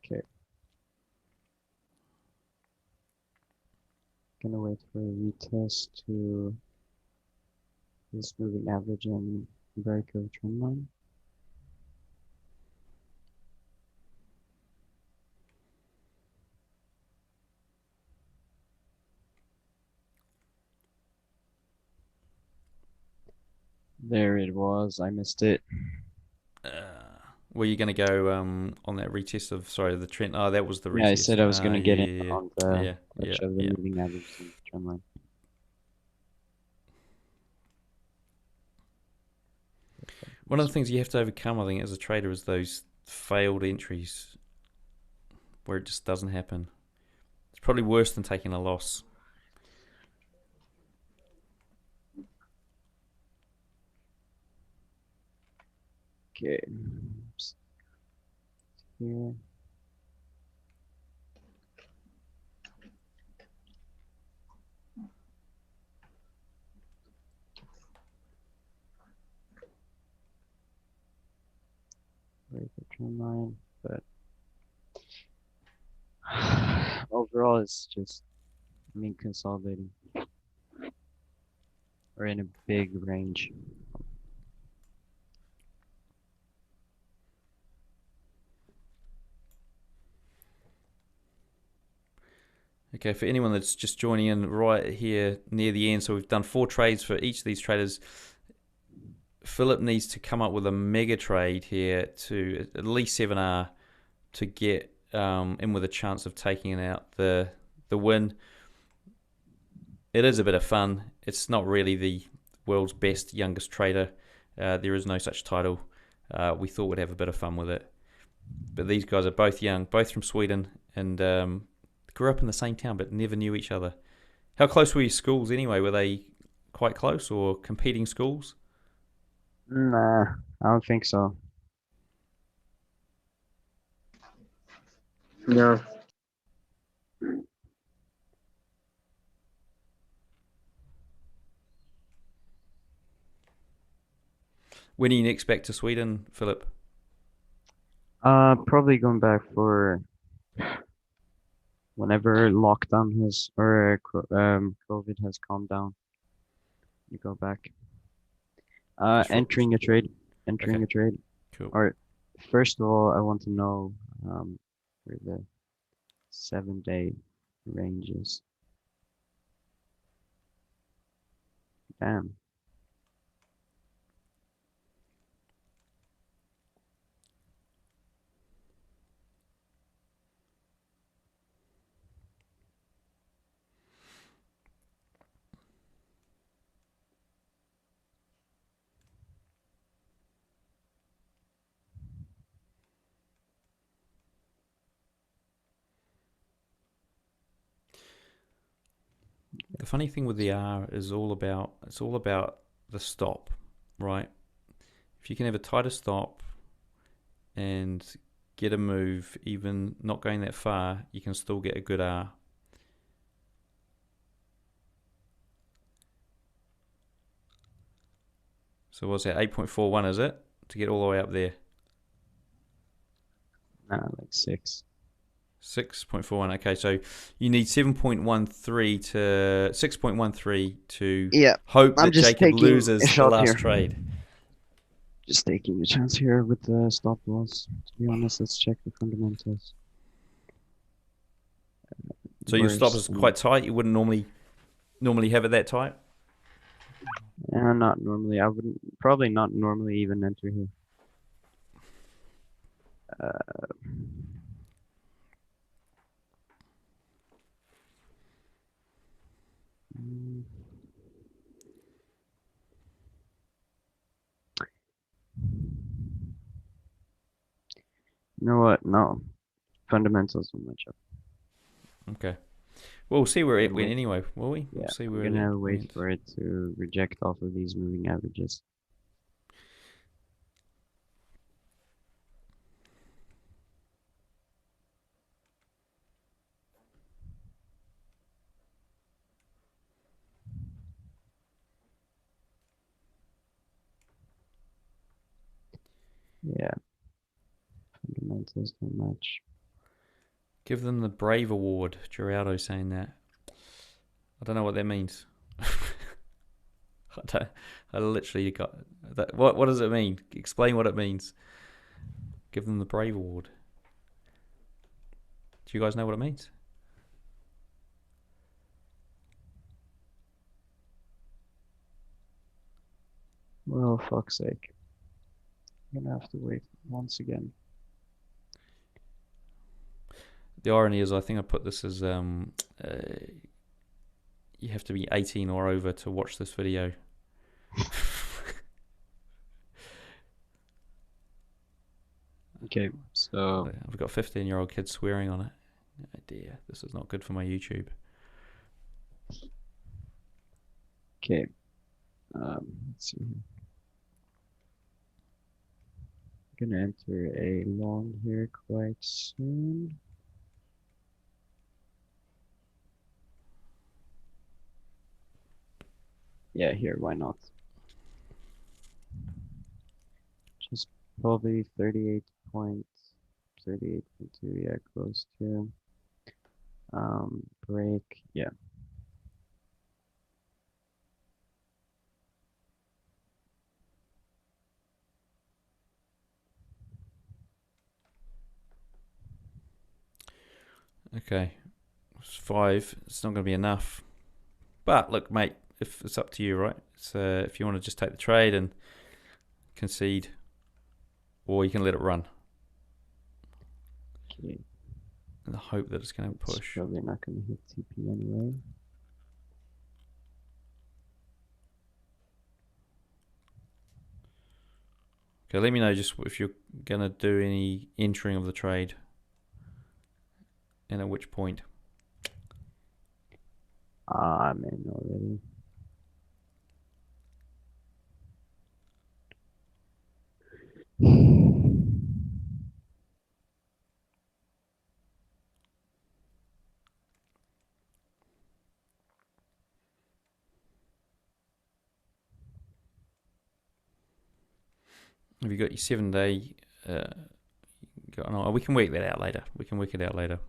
B: Okay. Gonna wait for a retest to this moving average and break of trend line. There it was. I missed it.
A: Were you going to go on that retest of, sorry, the trend? Oh, that was the retest.
B: Yeah, I said I was gonna get in on the
A: yeah,
B: of the moving average and trend line.
A: One of the things you have to overcome, I think, as a trader is those failed entries where it just doesn't happen. It's probably worse than taking a loss.
B: Okay. Here. Break the trend line, but overall it's just, I mean, consolidating. We're in a big range.
A: Okay, for anyone that's just joining in right here near the end, so we've done 4 trades for each of these traders. Philip needs to come up with a mega trade here to at least 7R to get in with a chance of taking out the win. It is a bit of fun. It's not really the world's best youngest trader. There is no such title. We thought we'd have a bit of fun with it. But these guys are both young, both from Sweden, and grew up in the same town but never knew each other. How close were your schools anyway? Were they quite close or competing schools?
B: Nah, I don't think so.
D: No.
A: When do you next back to Sweden, Philip?
B: Probably going back for Whenever lockdown has or COVID has calmed down, you go back. Entering a trade. Entering
A: Okay.
B: a trade.
A: Cool.
B: Or first of all, I want to know where the 7-day range is. Damn.
A: The funny thing with the R is it's all about the stop, right? If you can have a tighter stop and get a move, even not going that far, you can still get a good R. So what's that, 8.41 is it? To get all the way up there.
B: Nah, like 6.
A: 6.41. Okay, so you need 7.13 to 6.13 to hope
B: I'm
A: that
B: just
A: Jacob
B: taking
A: loses
B: a
A: the
B: shot
A: last
B: here.
A: trade.
B: Just taking the chance here with the stop loss. To be honest, let's check the fundamentals.
A: So your stop is quite tight. You wouldn't normally have it that tight.
B: Not normally. I wouldn't probably not normally even enter here. You know what? No. Fundamentals don't match up.
A: Okay. Well, we'll see where it went anyway, will we?
B: Yeah,
A: We'll see
B: I'm
A: where
B: gonna
A: it
B: wait
A: went.
B: for it to reject off of these moving averages. Yeah. Fundamentals don't match.
A: Give them the Brave Award. Geraldo saying that. I don't know what that means. I literally got that. What does it mean? Explain what it means. Give them the Brave Award. Do you guys know what it means?
B: Well, fuck's sake. I'm gonna have to wait once again.
A: The irony is, I think I put this as you have to be 18 or over to watch this video.
B: Okay, so
A: I've got 15-year-old kids swearing on it. Oh dear, this is not good for my YouTube.
B: okay. Let's see. I'm gonna enter a long here quite soon. Yeah, here, why not? Just probably 38.2, yeah, close to. Break, yeah.
A: Okay, it's 5. It's not going to be enough. But look, mate, if it's up to you, right? It's, if you want to just take the trade and concede, or you can let it run.
B: Okay.
A: In the hope that it's going to push.
B: Probably not going to hit TP anyway.
A: Okay, let me know just if you're going to do any entering of the trade. And at which point.
B: I'm in already.
A: Have you got your 7-day? No, we can work that out later. We can work it out later.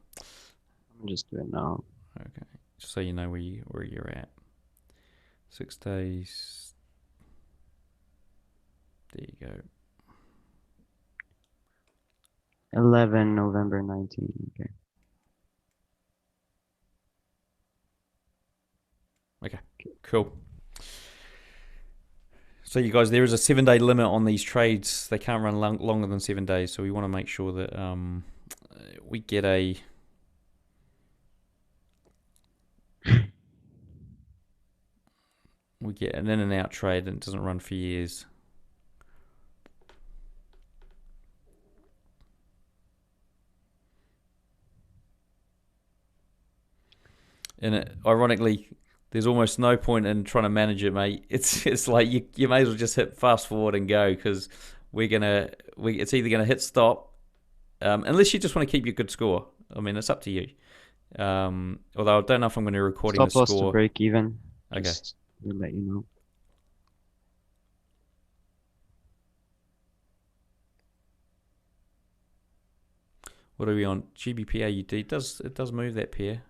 B: I'm just doing now.
A: Okay, just so you know where you're at. 6 days. There you go.
B: 11 November 19. Okay.
A: Okay, cool. So you guys, there is a 7-day limit on these trades. They can't run longer than 7 days. So we want to make sure that we get an in and out trade and it doesn't run for years. And ironically, there's almost no point in trying to manage it, mate. It's like you may as well just hit fast forward and go, because it's either gonna hit stop, unless you just want to keep your good score. I mean, it's up to you. Although I don't know if I'm going to be recording the
B: Stop loss
A: score.
B: to break even.
A: Okay.
B: Just to let you know.
A: What are we on? GBP AUD. It does move that pair.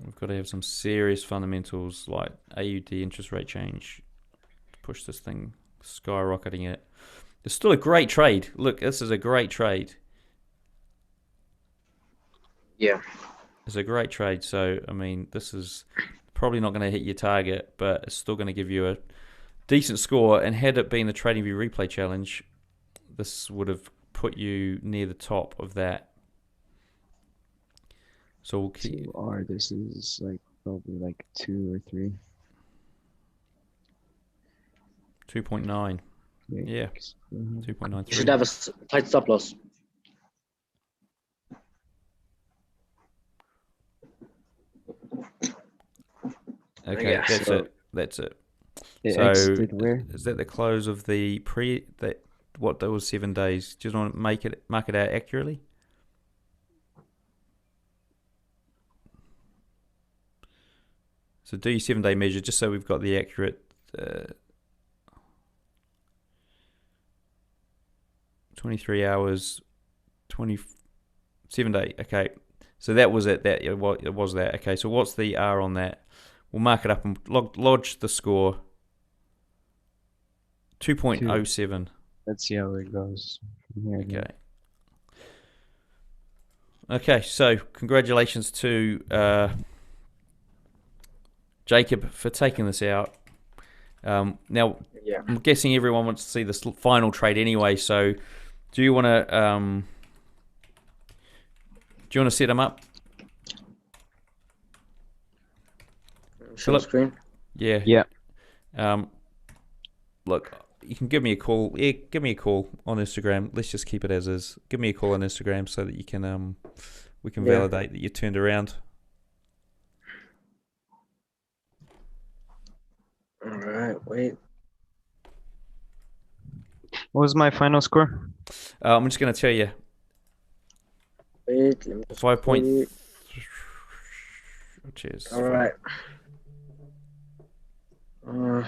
A: We've got to have some serious fundamentals like AUD interest rate change to push this thing skyrocketing it. It's still a great trade. Look, this is a great trade.
D: Yeah.
A: It's a great trade. So, I mean, this is probably not going to hit your target, but it's still going to give you a decent score. And had it been the TradingView Replay Challenge, this would have put you near the top of that. So we'll keep.
B: This is like probably like 2 or 3.
A: 2.9. Yeah.
B: Mhm.
A: 2.93.
D: You should have a tight stop loss.
A: Okay,
D: Yeah,
A: that's
D: so-
A: it. That's it.
B: It
A: So
B: exited where?
A: is that the close of the what that was 7 days? Do you want to mark it out accurately? So do your 7-day measure just so we've got the accurate 23 hours, 27 day. Okay, so that was it. That it was that. Okay, so what's the R on that? We'll mark it up and lodge the score. 2.07.
B: Let's see how it goes from here. then.
A: Okay. Okay, so congratulations to Jacob for taking this out. Now,
D: Yeah.
A: I'm guessing everyone wants to see this final trade anyway. So, do you want to set them up?
D: Show the screen.
A: Yeah.
B: Yeah.
A: Look, you can give me a call. Yeah, give me a call on Instagram. Let's just keep it as is. Give me a call on Instagram so that you can we can validate that you turned around.
D: All right. Wait.
B: What was my final score?
A: I'm just going to tell you.
D: Wait. Let me just
A: 5 point.
D: wait.
A: Cheers.
D: All right. All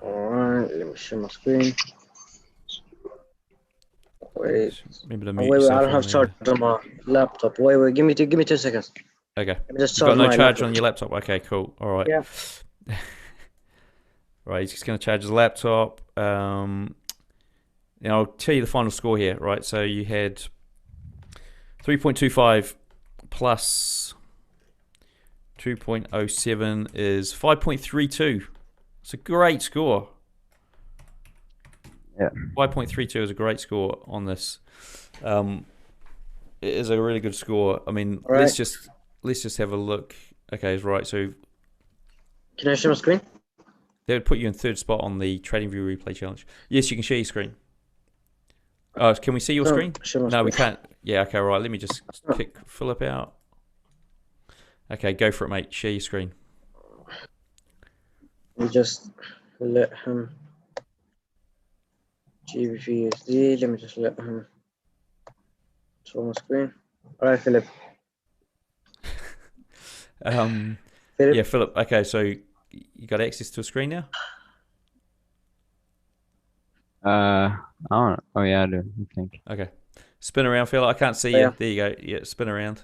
D: right. Let me share my screen. Wait.
A: Remember to
D: Oh,
A: mute
D: wait. I
A: yourself
D: don't have
A: on
D: charge on my laptop. Wait. Give me 2 seconds.
A: Okay.
D: Let me just
A: You've got
D: charge
A: no
D: my
A: charge
D: laptop.
A: on your laptop. Okay, cool. All right.
D: Yeah.
A: Right, he's just going to charge his laptop. Now I'll tell you the final score here. Right, so you had 3.25 plus 2.07 is 5.32. It's a great score.
B: Yeah.
A: 5.32 is a great score on this. It is a really good score. I mean,
D: All right.
A: let's just have a look. Okay, right. So
D: Can I share my screen?
A: that would put you in third spot on the TradingView Replay Challenge. Yes, you can share your screen. Can we see your
D: No,
A: screen?
D: share my
A: No, we
D: screen.
A: can't. Yeah, okay, right. Let me just kick Philip out. Okay, go for it, mate. Share your screen.
D: We just let him. GBPUSD. Let me just let him show my screen. All right, Philip. Philip.
A: Yeah, Philip. Okay, so you got access to a screen now?
B: I don't. Oh yeah, I do. I think.
A: Okay. Spin around, Phil. I can't see
D: Oh,
A: you.
D: yeah.
A: There you go. Yeah, spin around.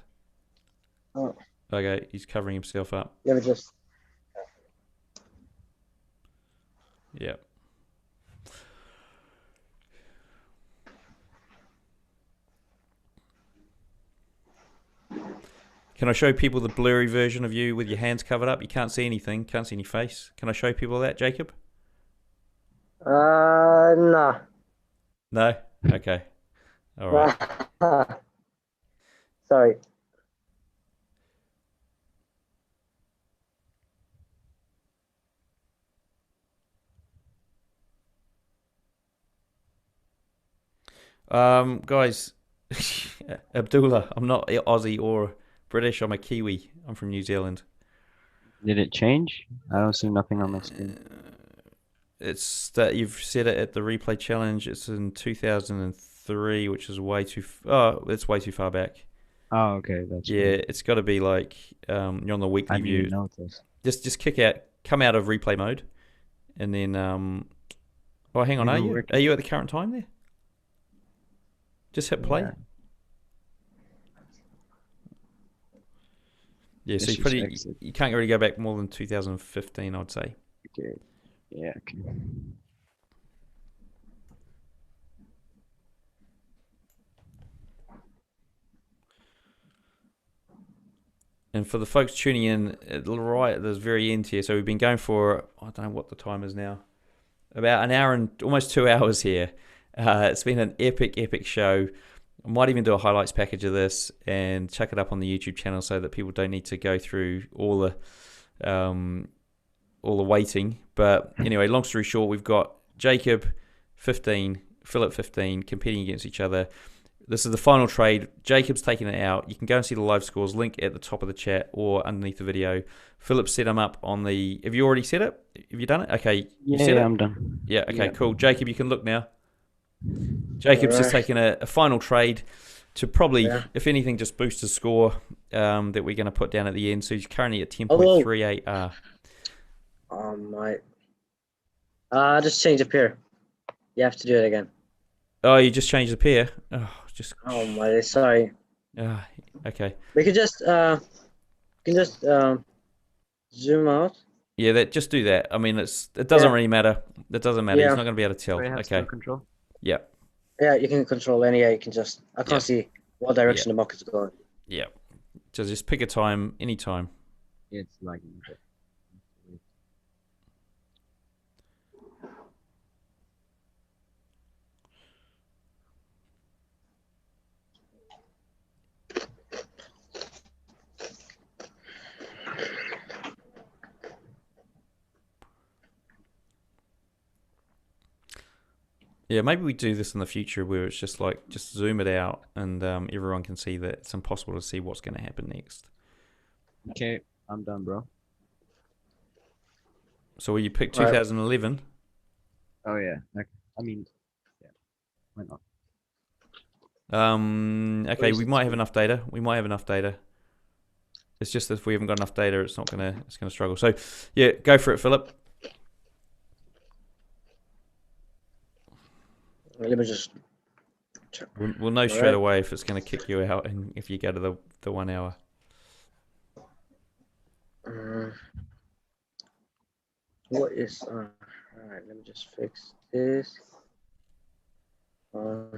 D: Oh,
A: Okay, he's covering himself up.
D: let me just.
A: Yeah. Can I show people the blurry version of you with your hands covered up? You can't see anything. Can't see any face. Can I show people that, Jacob?
D: Nah.
A: No? Okay. All right.
D: Sorry.
A: Guys, Abdullah, I'm not Aussie or British. I'm a Kiwi. I'm from New Zealand.
B: Did it change? I don't see nothing on my screen.
A: It's that you've said it at the replay challenge. It's in 2003, which is way too. It's way too far back.
B: Oh, okay, that's
A: Yeah,
B: weird.
A: it's got to be like you're on the
B: I
A: weekly
B: didn't
A: view.
B: even notice.
A: Just come out of replay mode, and then Oh, hang on.
B: Maybe
A: Are you at the current time there? Just hit play.
B: Yeah.
A: Yeah, so
B: Let's
A: you
B: just
A: probably
B: exit.
A: you can't really go back more than 2015, I'd say.
B: Okay. Yeah. Okay.
A: And for the folks tuning in, right at the very end here, so we've been going for, I don't know what the time is now, about an hour and almost 2 hours here. It's been an epic show. I might even do a highlights package of this and chuck it up on the YouTube channel so that people don't need to go through all the waiting. But anyway, long story short, we've got Jacob 15, Philip 15 competing against each other. This is the final trade. Jacob's taking it out. You can go and see the live scores, link at the top of the chat or underneath the video. Philip set him up on the... Have you already set it? Have you done it? Okay. You set it?
B: I'm done.
A: Yeah, okay,
B: Yeah.
A: cool. Jacob, you can look now. Jacob's just taken a final trade to probably, if anything, just boost his score that we're going to put down at the end. So he's currently at 10.38R.
D: Oh my. Just change the pair. You have to do it again.
A: Oh, you just changed the pair?
D: Oh my, sorry.
A: Okay.
D: We could just zoom out.
A: Yeah, just do that. I mean, it doesn't really matter. It doesn't matter.
D: Yeah.
A: He's not going to be able to tell.
B: Do I have
A: Okay.
B: some control?
A: Yeah.
D: Yeah, you can control any. You can just. I can't see what direction the market's going.
A: Yeah. So just pick a time, any time.
B: It's lagging a bit.
A: Yeah, maybe we do this in the future where it's just like, just zoom it out and everyone can see that it's impossible to see what's going to happen next.
B: Okay, I'm done, bro.
A: So will you pick 2011?
B: Oh yeah. I mean, yeah. Why not?
A: Okay, we might have enough data. We might have enough data. It's just that if we haven't got enough data, it's gonna struggle. So yeah, go for it, Philip.
D: Let me just.
A: We'll know straight away if it's going to kick you out and if you go to the 1 hour.
D: What is? All right, let me just fix this. All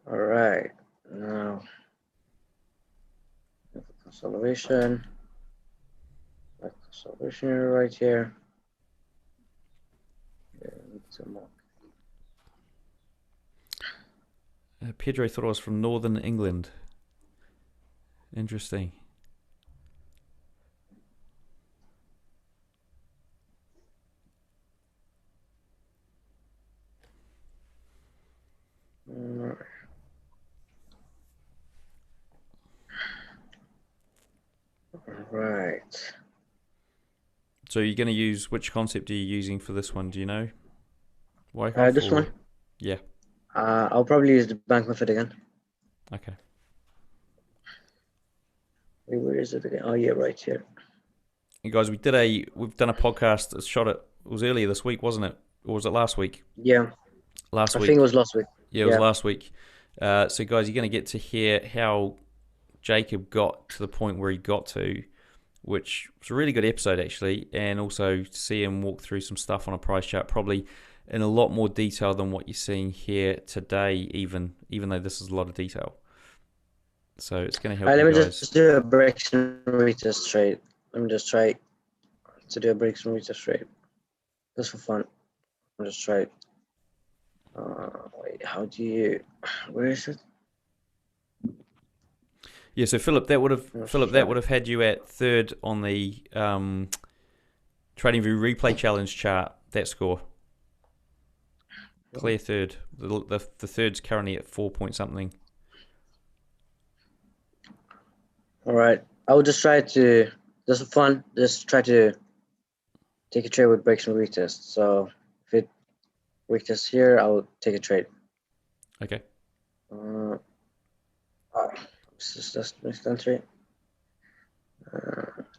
D: right, now consolidation. Consolidation right here. Some more.
A: Pedro thought I was from Northern England. Interesting.
D: Right.
A: So you're going to use, which concept are you using for this one? Do you know?
D: This one?
A: Yeah.
D: I'll probably use the bank method again.
A: Okay.
D: Wait, where is it again? Oh yeah, right here.
A: And guys, we've done a podcast that shot it was earlier this week, wasn't it? Or was it last week?
D: Yeah,
A: Last
D: I
A: week.
D: think it was last week.
A: Yeah, it was last week. So guys, you're going to get to hear how Jacob got to the point where he got to, which was a really good episode actually, and also see him walk through some stuff on a price chart, probably in a lot more detail than what you're seeing here today, even though this is a lot of detail. So it's going to help
D: Alright,
A: you
D: let me
A: guys.
D: just do a breaks and retest trade. Let me just try to do a breaks and retest trade. Just for fun. I'll just try it. Wait, how do you? Where is it?
A: Yeah, so Philip, that would
D: Sure.
A: have had you at third on the TradingView Replay Challenge chart. That score, clear third. The third's currently at 4 point something.
D: All right, I will just try to just for fun. Just try to take a trade with breaks and retest. So if it retests here, I'll take a trade.
A: Okay.
D: This is just next entry.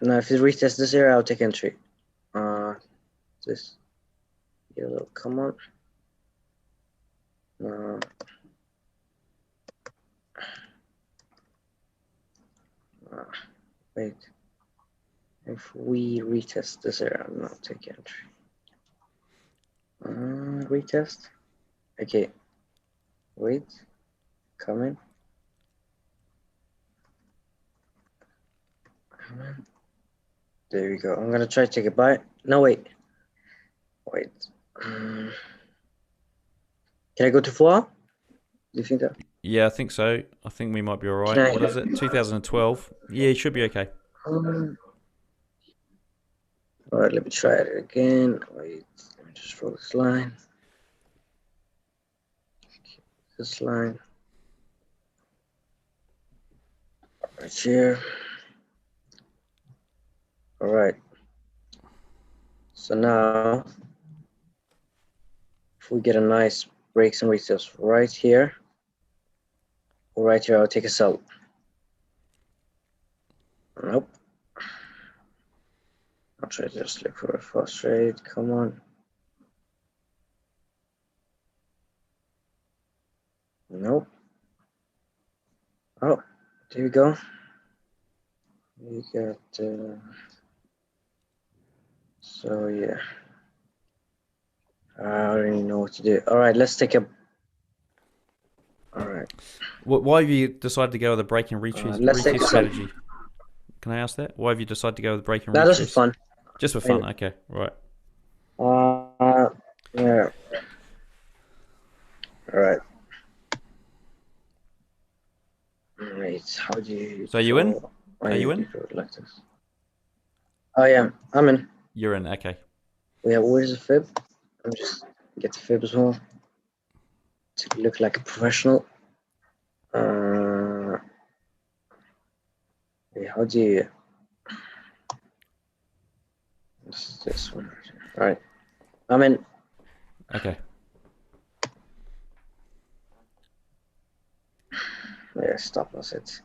D: Now if it retests this area, I'll take entry. This yellow, come on. Wait. If we retest this area, I'm not taking entry. Retest. Okay. Wait. Coming. Come on. There we go. I'm gonna try to take a buy. No, wait. Wait. Can I go to 4? Do you think that?
A: Yeah, I think so. I think we might be all
D: Can
A: right.
D: I-
A: What is it? 2012. Yeah, you should be okay.
D: All right, let me try it again. Wait, let me just roll this line. This line. Right here. All right. So now, if we get a nice breaks and retests right here, or right here, I'll take a sell. Nope. I'll try to just look for a fast trade. Come on. Nope. Oh, there you go. You got. So yeah. I already know what to do. All right, let's take a. All right.
A: Why have you decided to go with a break and retest
D: let's take
A: strategy? Can I ask that? Why have you decided to go with break and
D: That
A: retest?
D: was fun.
A: Just for fun. Okay, right.
D: Yeah. All right. Wait, how do you?
A: So you in? Are you in?
D: Like this. Oh yeah, I'm in.
A: You're in. Okay.
D: Yeah, where's the fib? I'm just get the fib as well to look like a professional. Wait, how do you? This one. All right, I'm in.
A: Okay.
D: Yeah, stop loss it.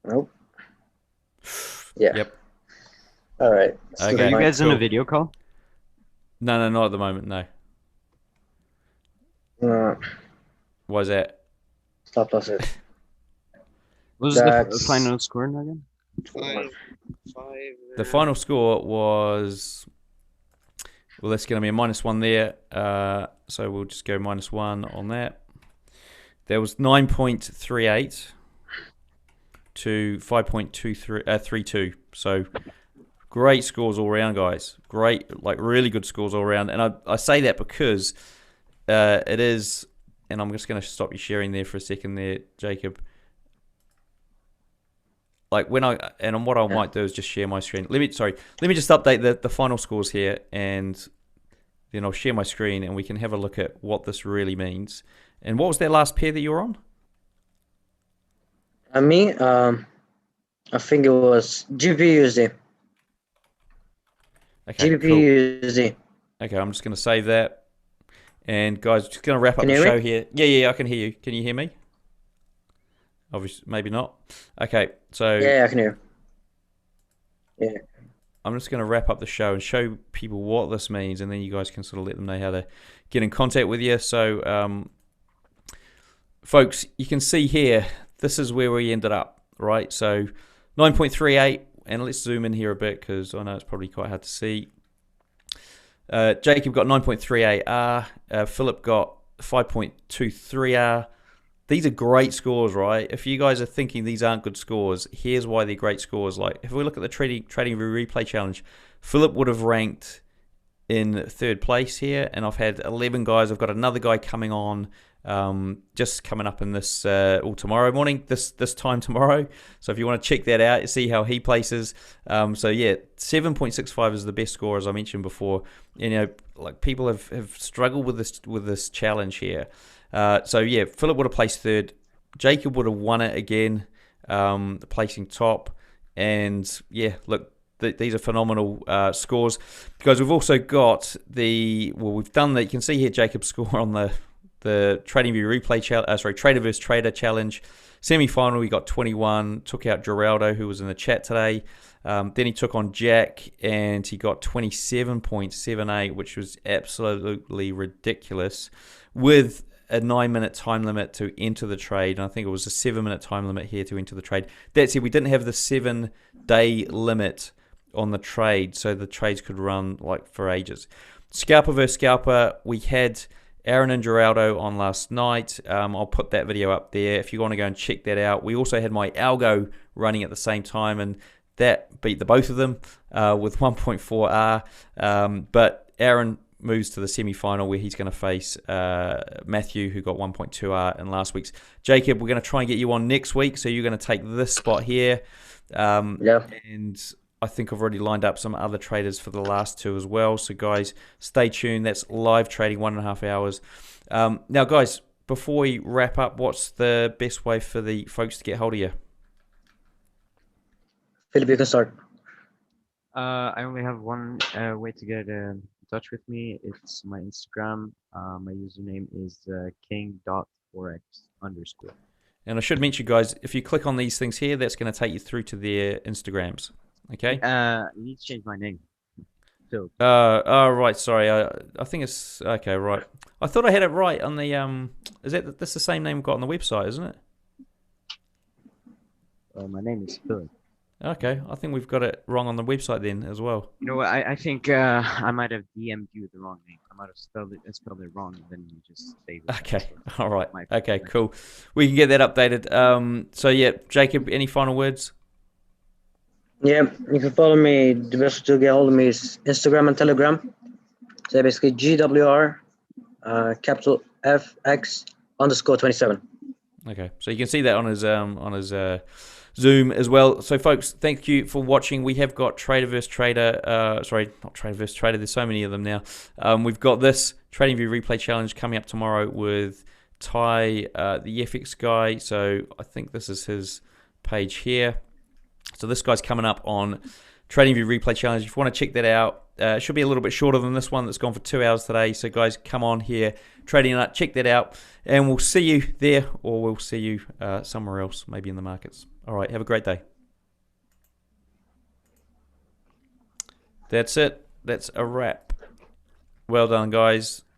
D: Nope. Yeah.
A: Yep.
D: All right.
A: Okay.
B: Are you guys in a
A: cool.
B: video call?
A: No, not at the moment. No. Why is that?
D: Stop loss it.
B: What was the
D: That's-
B: final score now again?
E: 5.
A: The final score was. Well, that's going to be a -1 there. So we'll just go -1 on that. There was 9.38 to 5.32. So great scores all around, guys. Great, like really good scores all around. And I say that because it is, and I'm just going to stop you sharing there for a second there, Jacob. Like what I might do is just share my screen. Let me just update the final scores here, and then I'll share my screen, and we can have a look at what this really means. And what was that last pair that you were on?
D: Me, I think it was GBP/USD.
A: Okay, cool.
D: GBP/USD.
A: Okay, I'm just going to save that. And guys, just going to wrap up
D: Can
A: the
D: you hear
A: show
D: me?
A: here. Yeah, I can hear you. Can you hear me? Obviously, maybe not. Okay, so
D: Yeah, I can hear. Yeah.
A: I'm just going to wrap up the show and show people what this means, and then you guys can sort of let them know how to get in contact with you. So, folks, you can see here, this is where we ended up, right? So 9.38, and let's zoom in here a bit because I know it's probably quite hard to see. Jacob got 9.38R. Philip got 5.23R. These are great scores, right? If you guys are thinking these aren't good scores, here's why they're great scores. Like, if we look at the TradingView Replay Challenge, Philip would have ranked in third place here, and I've had 11 guys. I've got another guy coming on, just coming up in this, tomorrow morning, this time tomorrow. So if you want to check that out, see how he places. So yeah, 7.65 is the best score, as I mentioned before. You know, like, people have struggled with this challenge here. So yeah, Philip would have placed third. Jacob would have won it again, placing top. And yeah, look, these are phenomenal scores, because we've also got we've done that. You can see here Jacob's score on the TradingView Replay Trader vs Trader Challenge. Semi-final, he got 21, took out Geraldo, who was in the chat today. Then he took on Jack, and he got 27.78, which was absolutely ridiculous, with a 9-minute time limit to enter the trade. And I think it was a 7-minute time limit here to enter the trade. That's it. We didn't have the 7-day limit on the trade, so the trades could run like for ages. Scalper versus Scalper, we had Aaron and Geraldo on last night. I'll put that video up there if you want to go and check that out. We also had my algo running at the same time, and that beat the both of them with 1.4R. But Aaron moves to the semi-final, where he's going to face Matthew, who got 1.2R in last week's. Jacob, we're going to try and get you on next week, so you're going to take this spot here.
D: Yeah.
A: And I think I've already lined up some other traders for the last two as well. So guys, stay tuned. That's live trading, 1.5 hours. Now guys, before we wrap up, what's the best way for the folks to get hold of you?
D: Philip, you can start.
B: I only have one way to get in touch with me. It's my Instagram. My username is king.forex_.
A: And I should mention, guys, if you click on these things here, that's going to take you through to their Instagrams. Okay.
B: You need to change my name. Phil.
A: Oh, right. Sorry. I think it's okay. Right. I thought I had it right on the that's the same name we've got on the website, isn't it?
B: My name is Phil.
A: Okay. I think we've got it wrong on the website then as well.
B: You know what? I think I might have DM'd you the wrong name. I might have spelled it wrong, and then you just save it.
A: Okay. All right.
B: My
A: Okay.
B: fault.
A: Cool. We can get that updated. So yeah, Jacob, any final words?
D: Yeah, you can follow me. The best to get hold of me is Instagram and Telegram. So basically GWR capital FX_27.
A: Okay, so you can see that on his Zoom as well. So folks, thank you for watching. We have got Trader vs Trader. Sorry, not Trader vs Trader. There's so many of them now. We've got this TradingView Replay Challenge coming up tomorrow with Ty, the FX guy. So I think this is his page here. So this guy's coming up on TradingView Replay Challenge. If you want to check that out, it should be a little bit shorter than this one that's gone for 2 hours today. So guys, come on here, Trading Nut, check that out, and we'll see you there, or we'll see you somewhere else, maybe in the markets. All right, have a great day. That's it. That's a wrap. Well done, guys.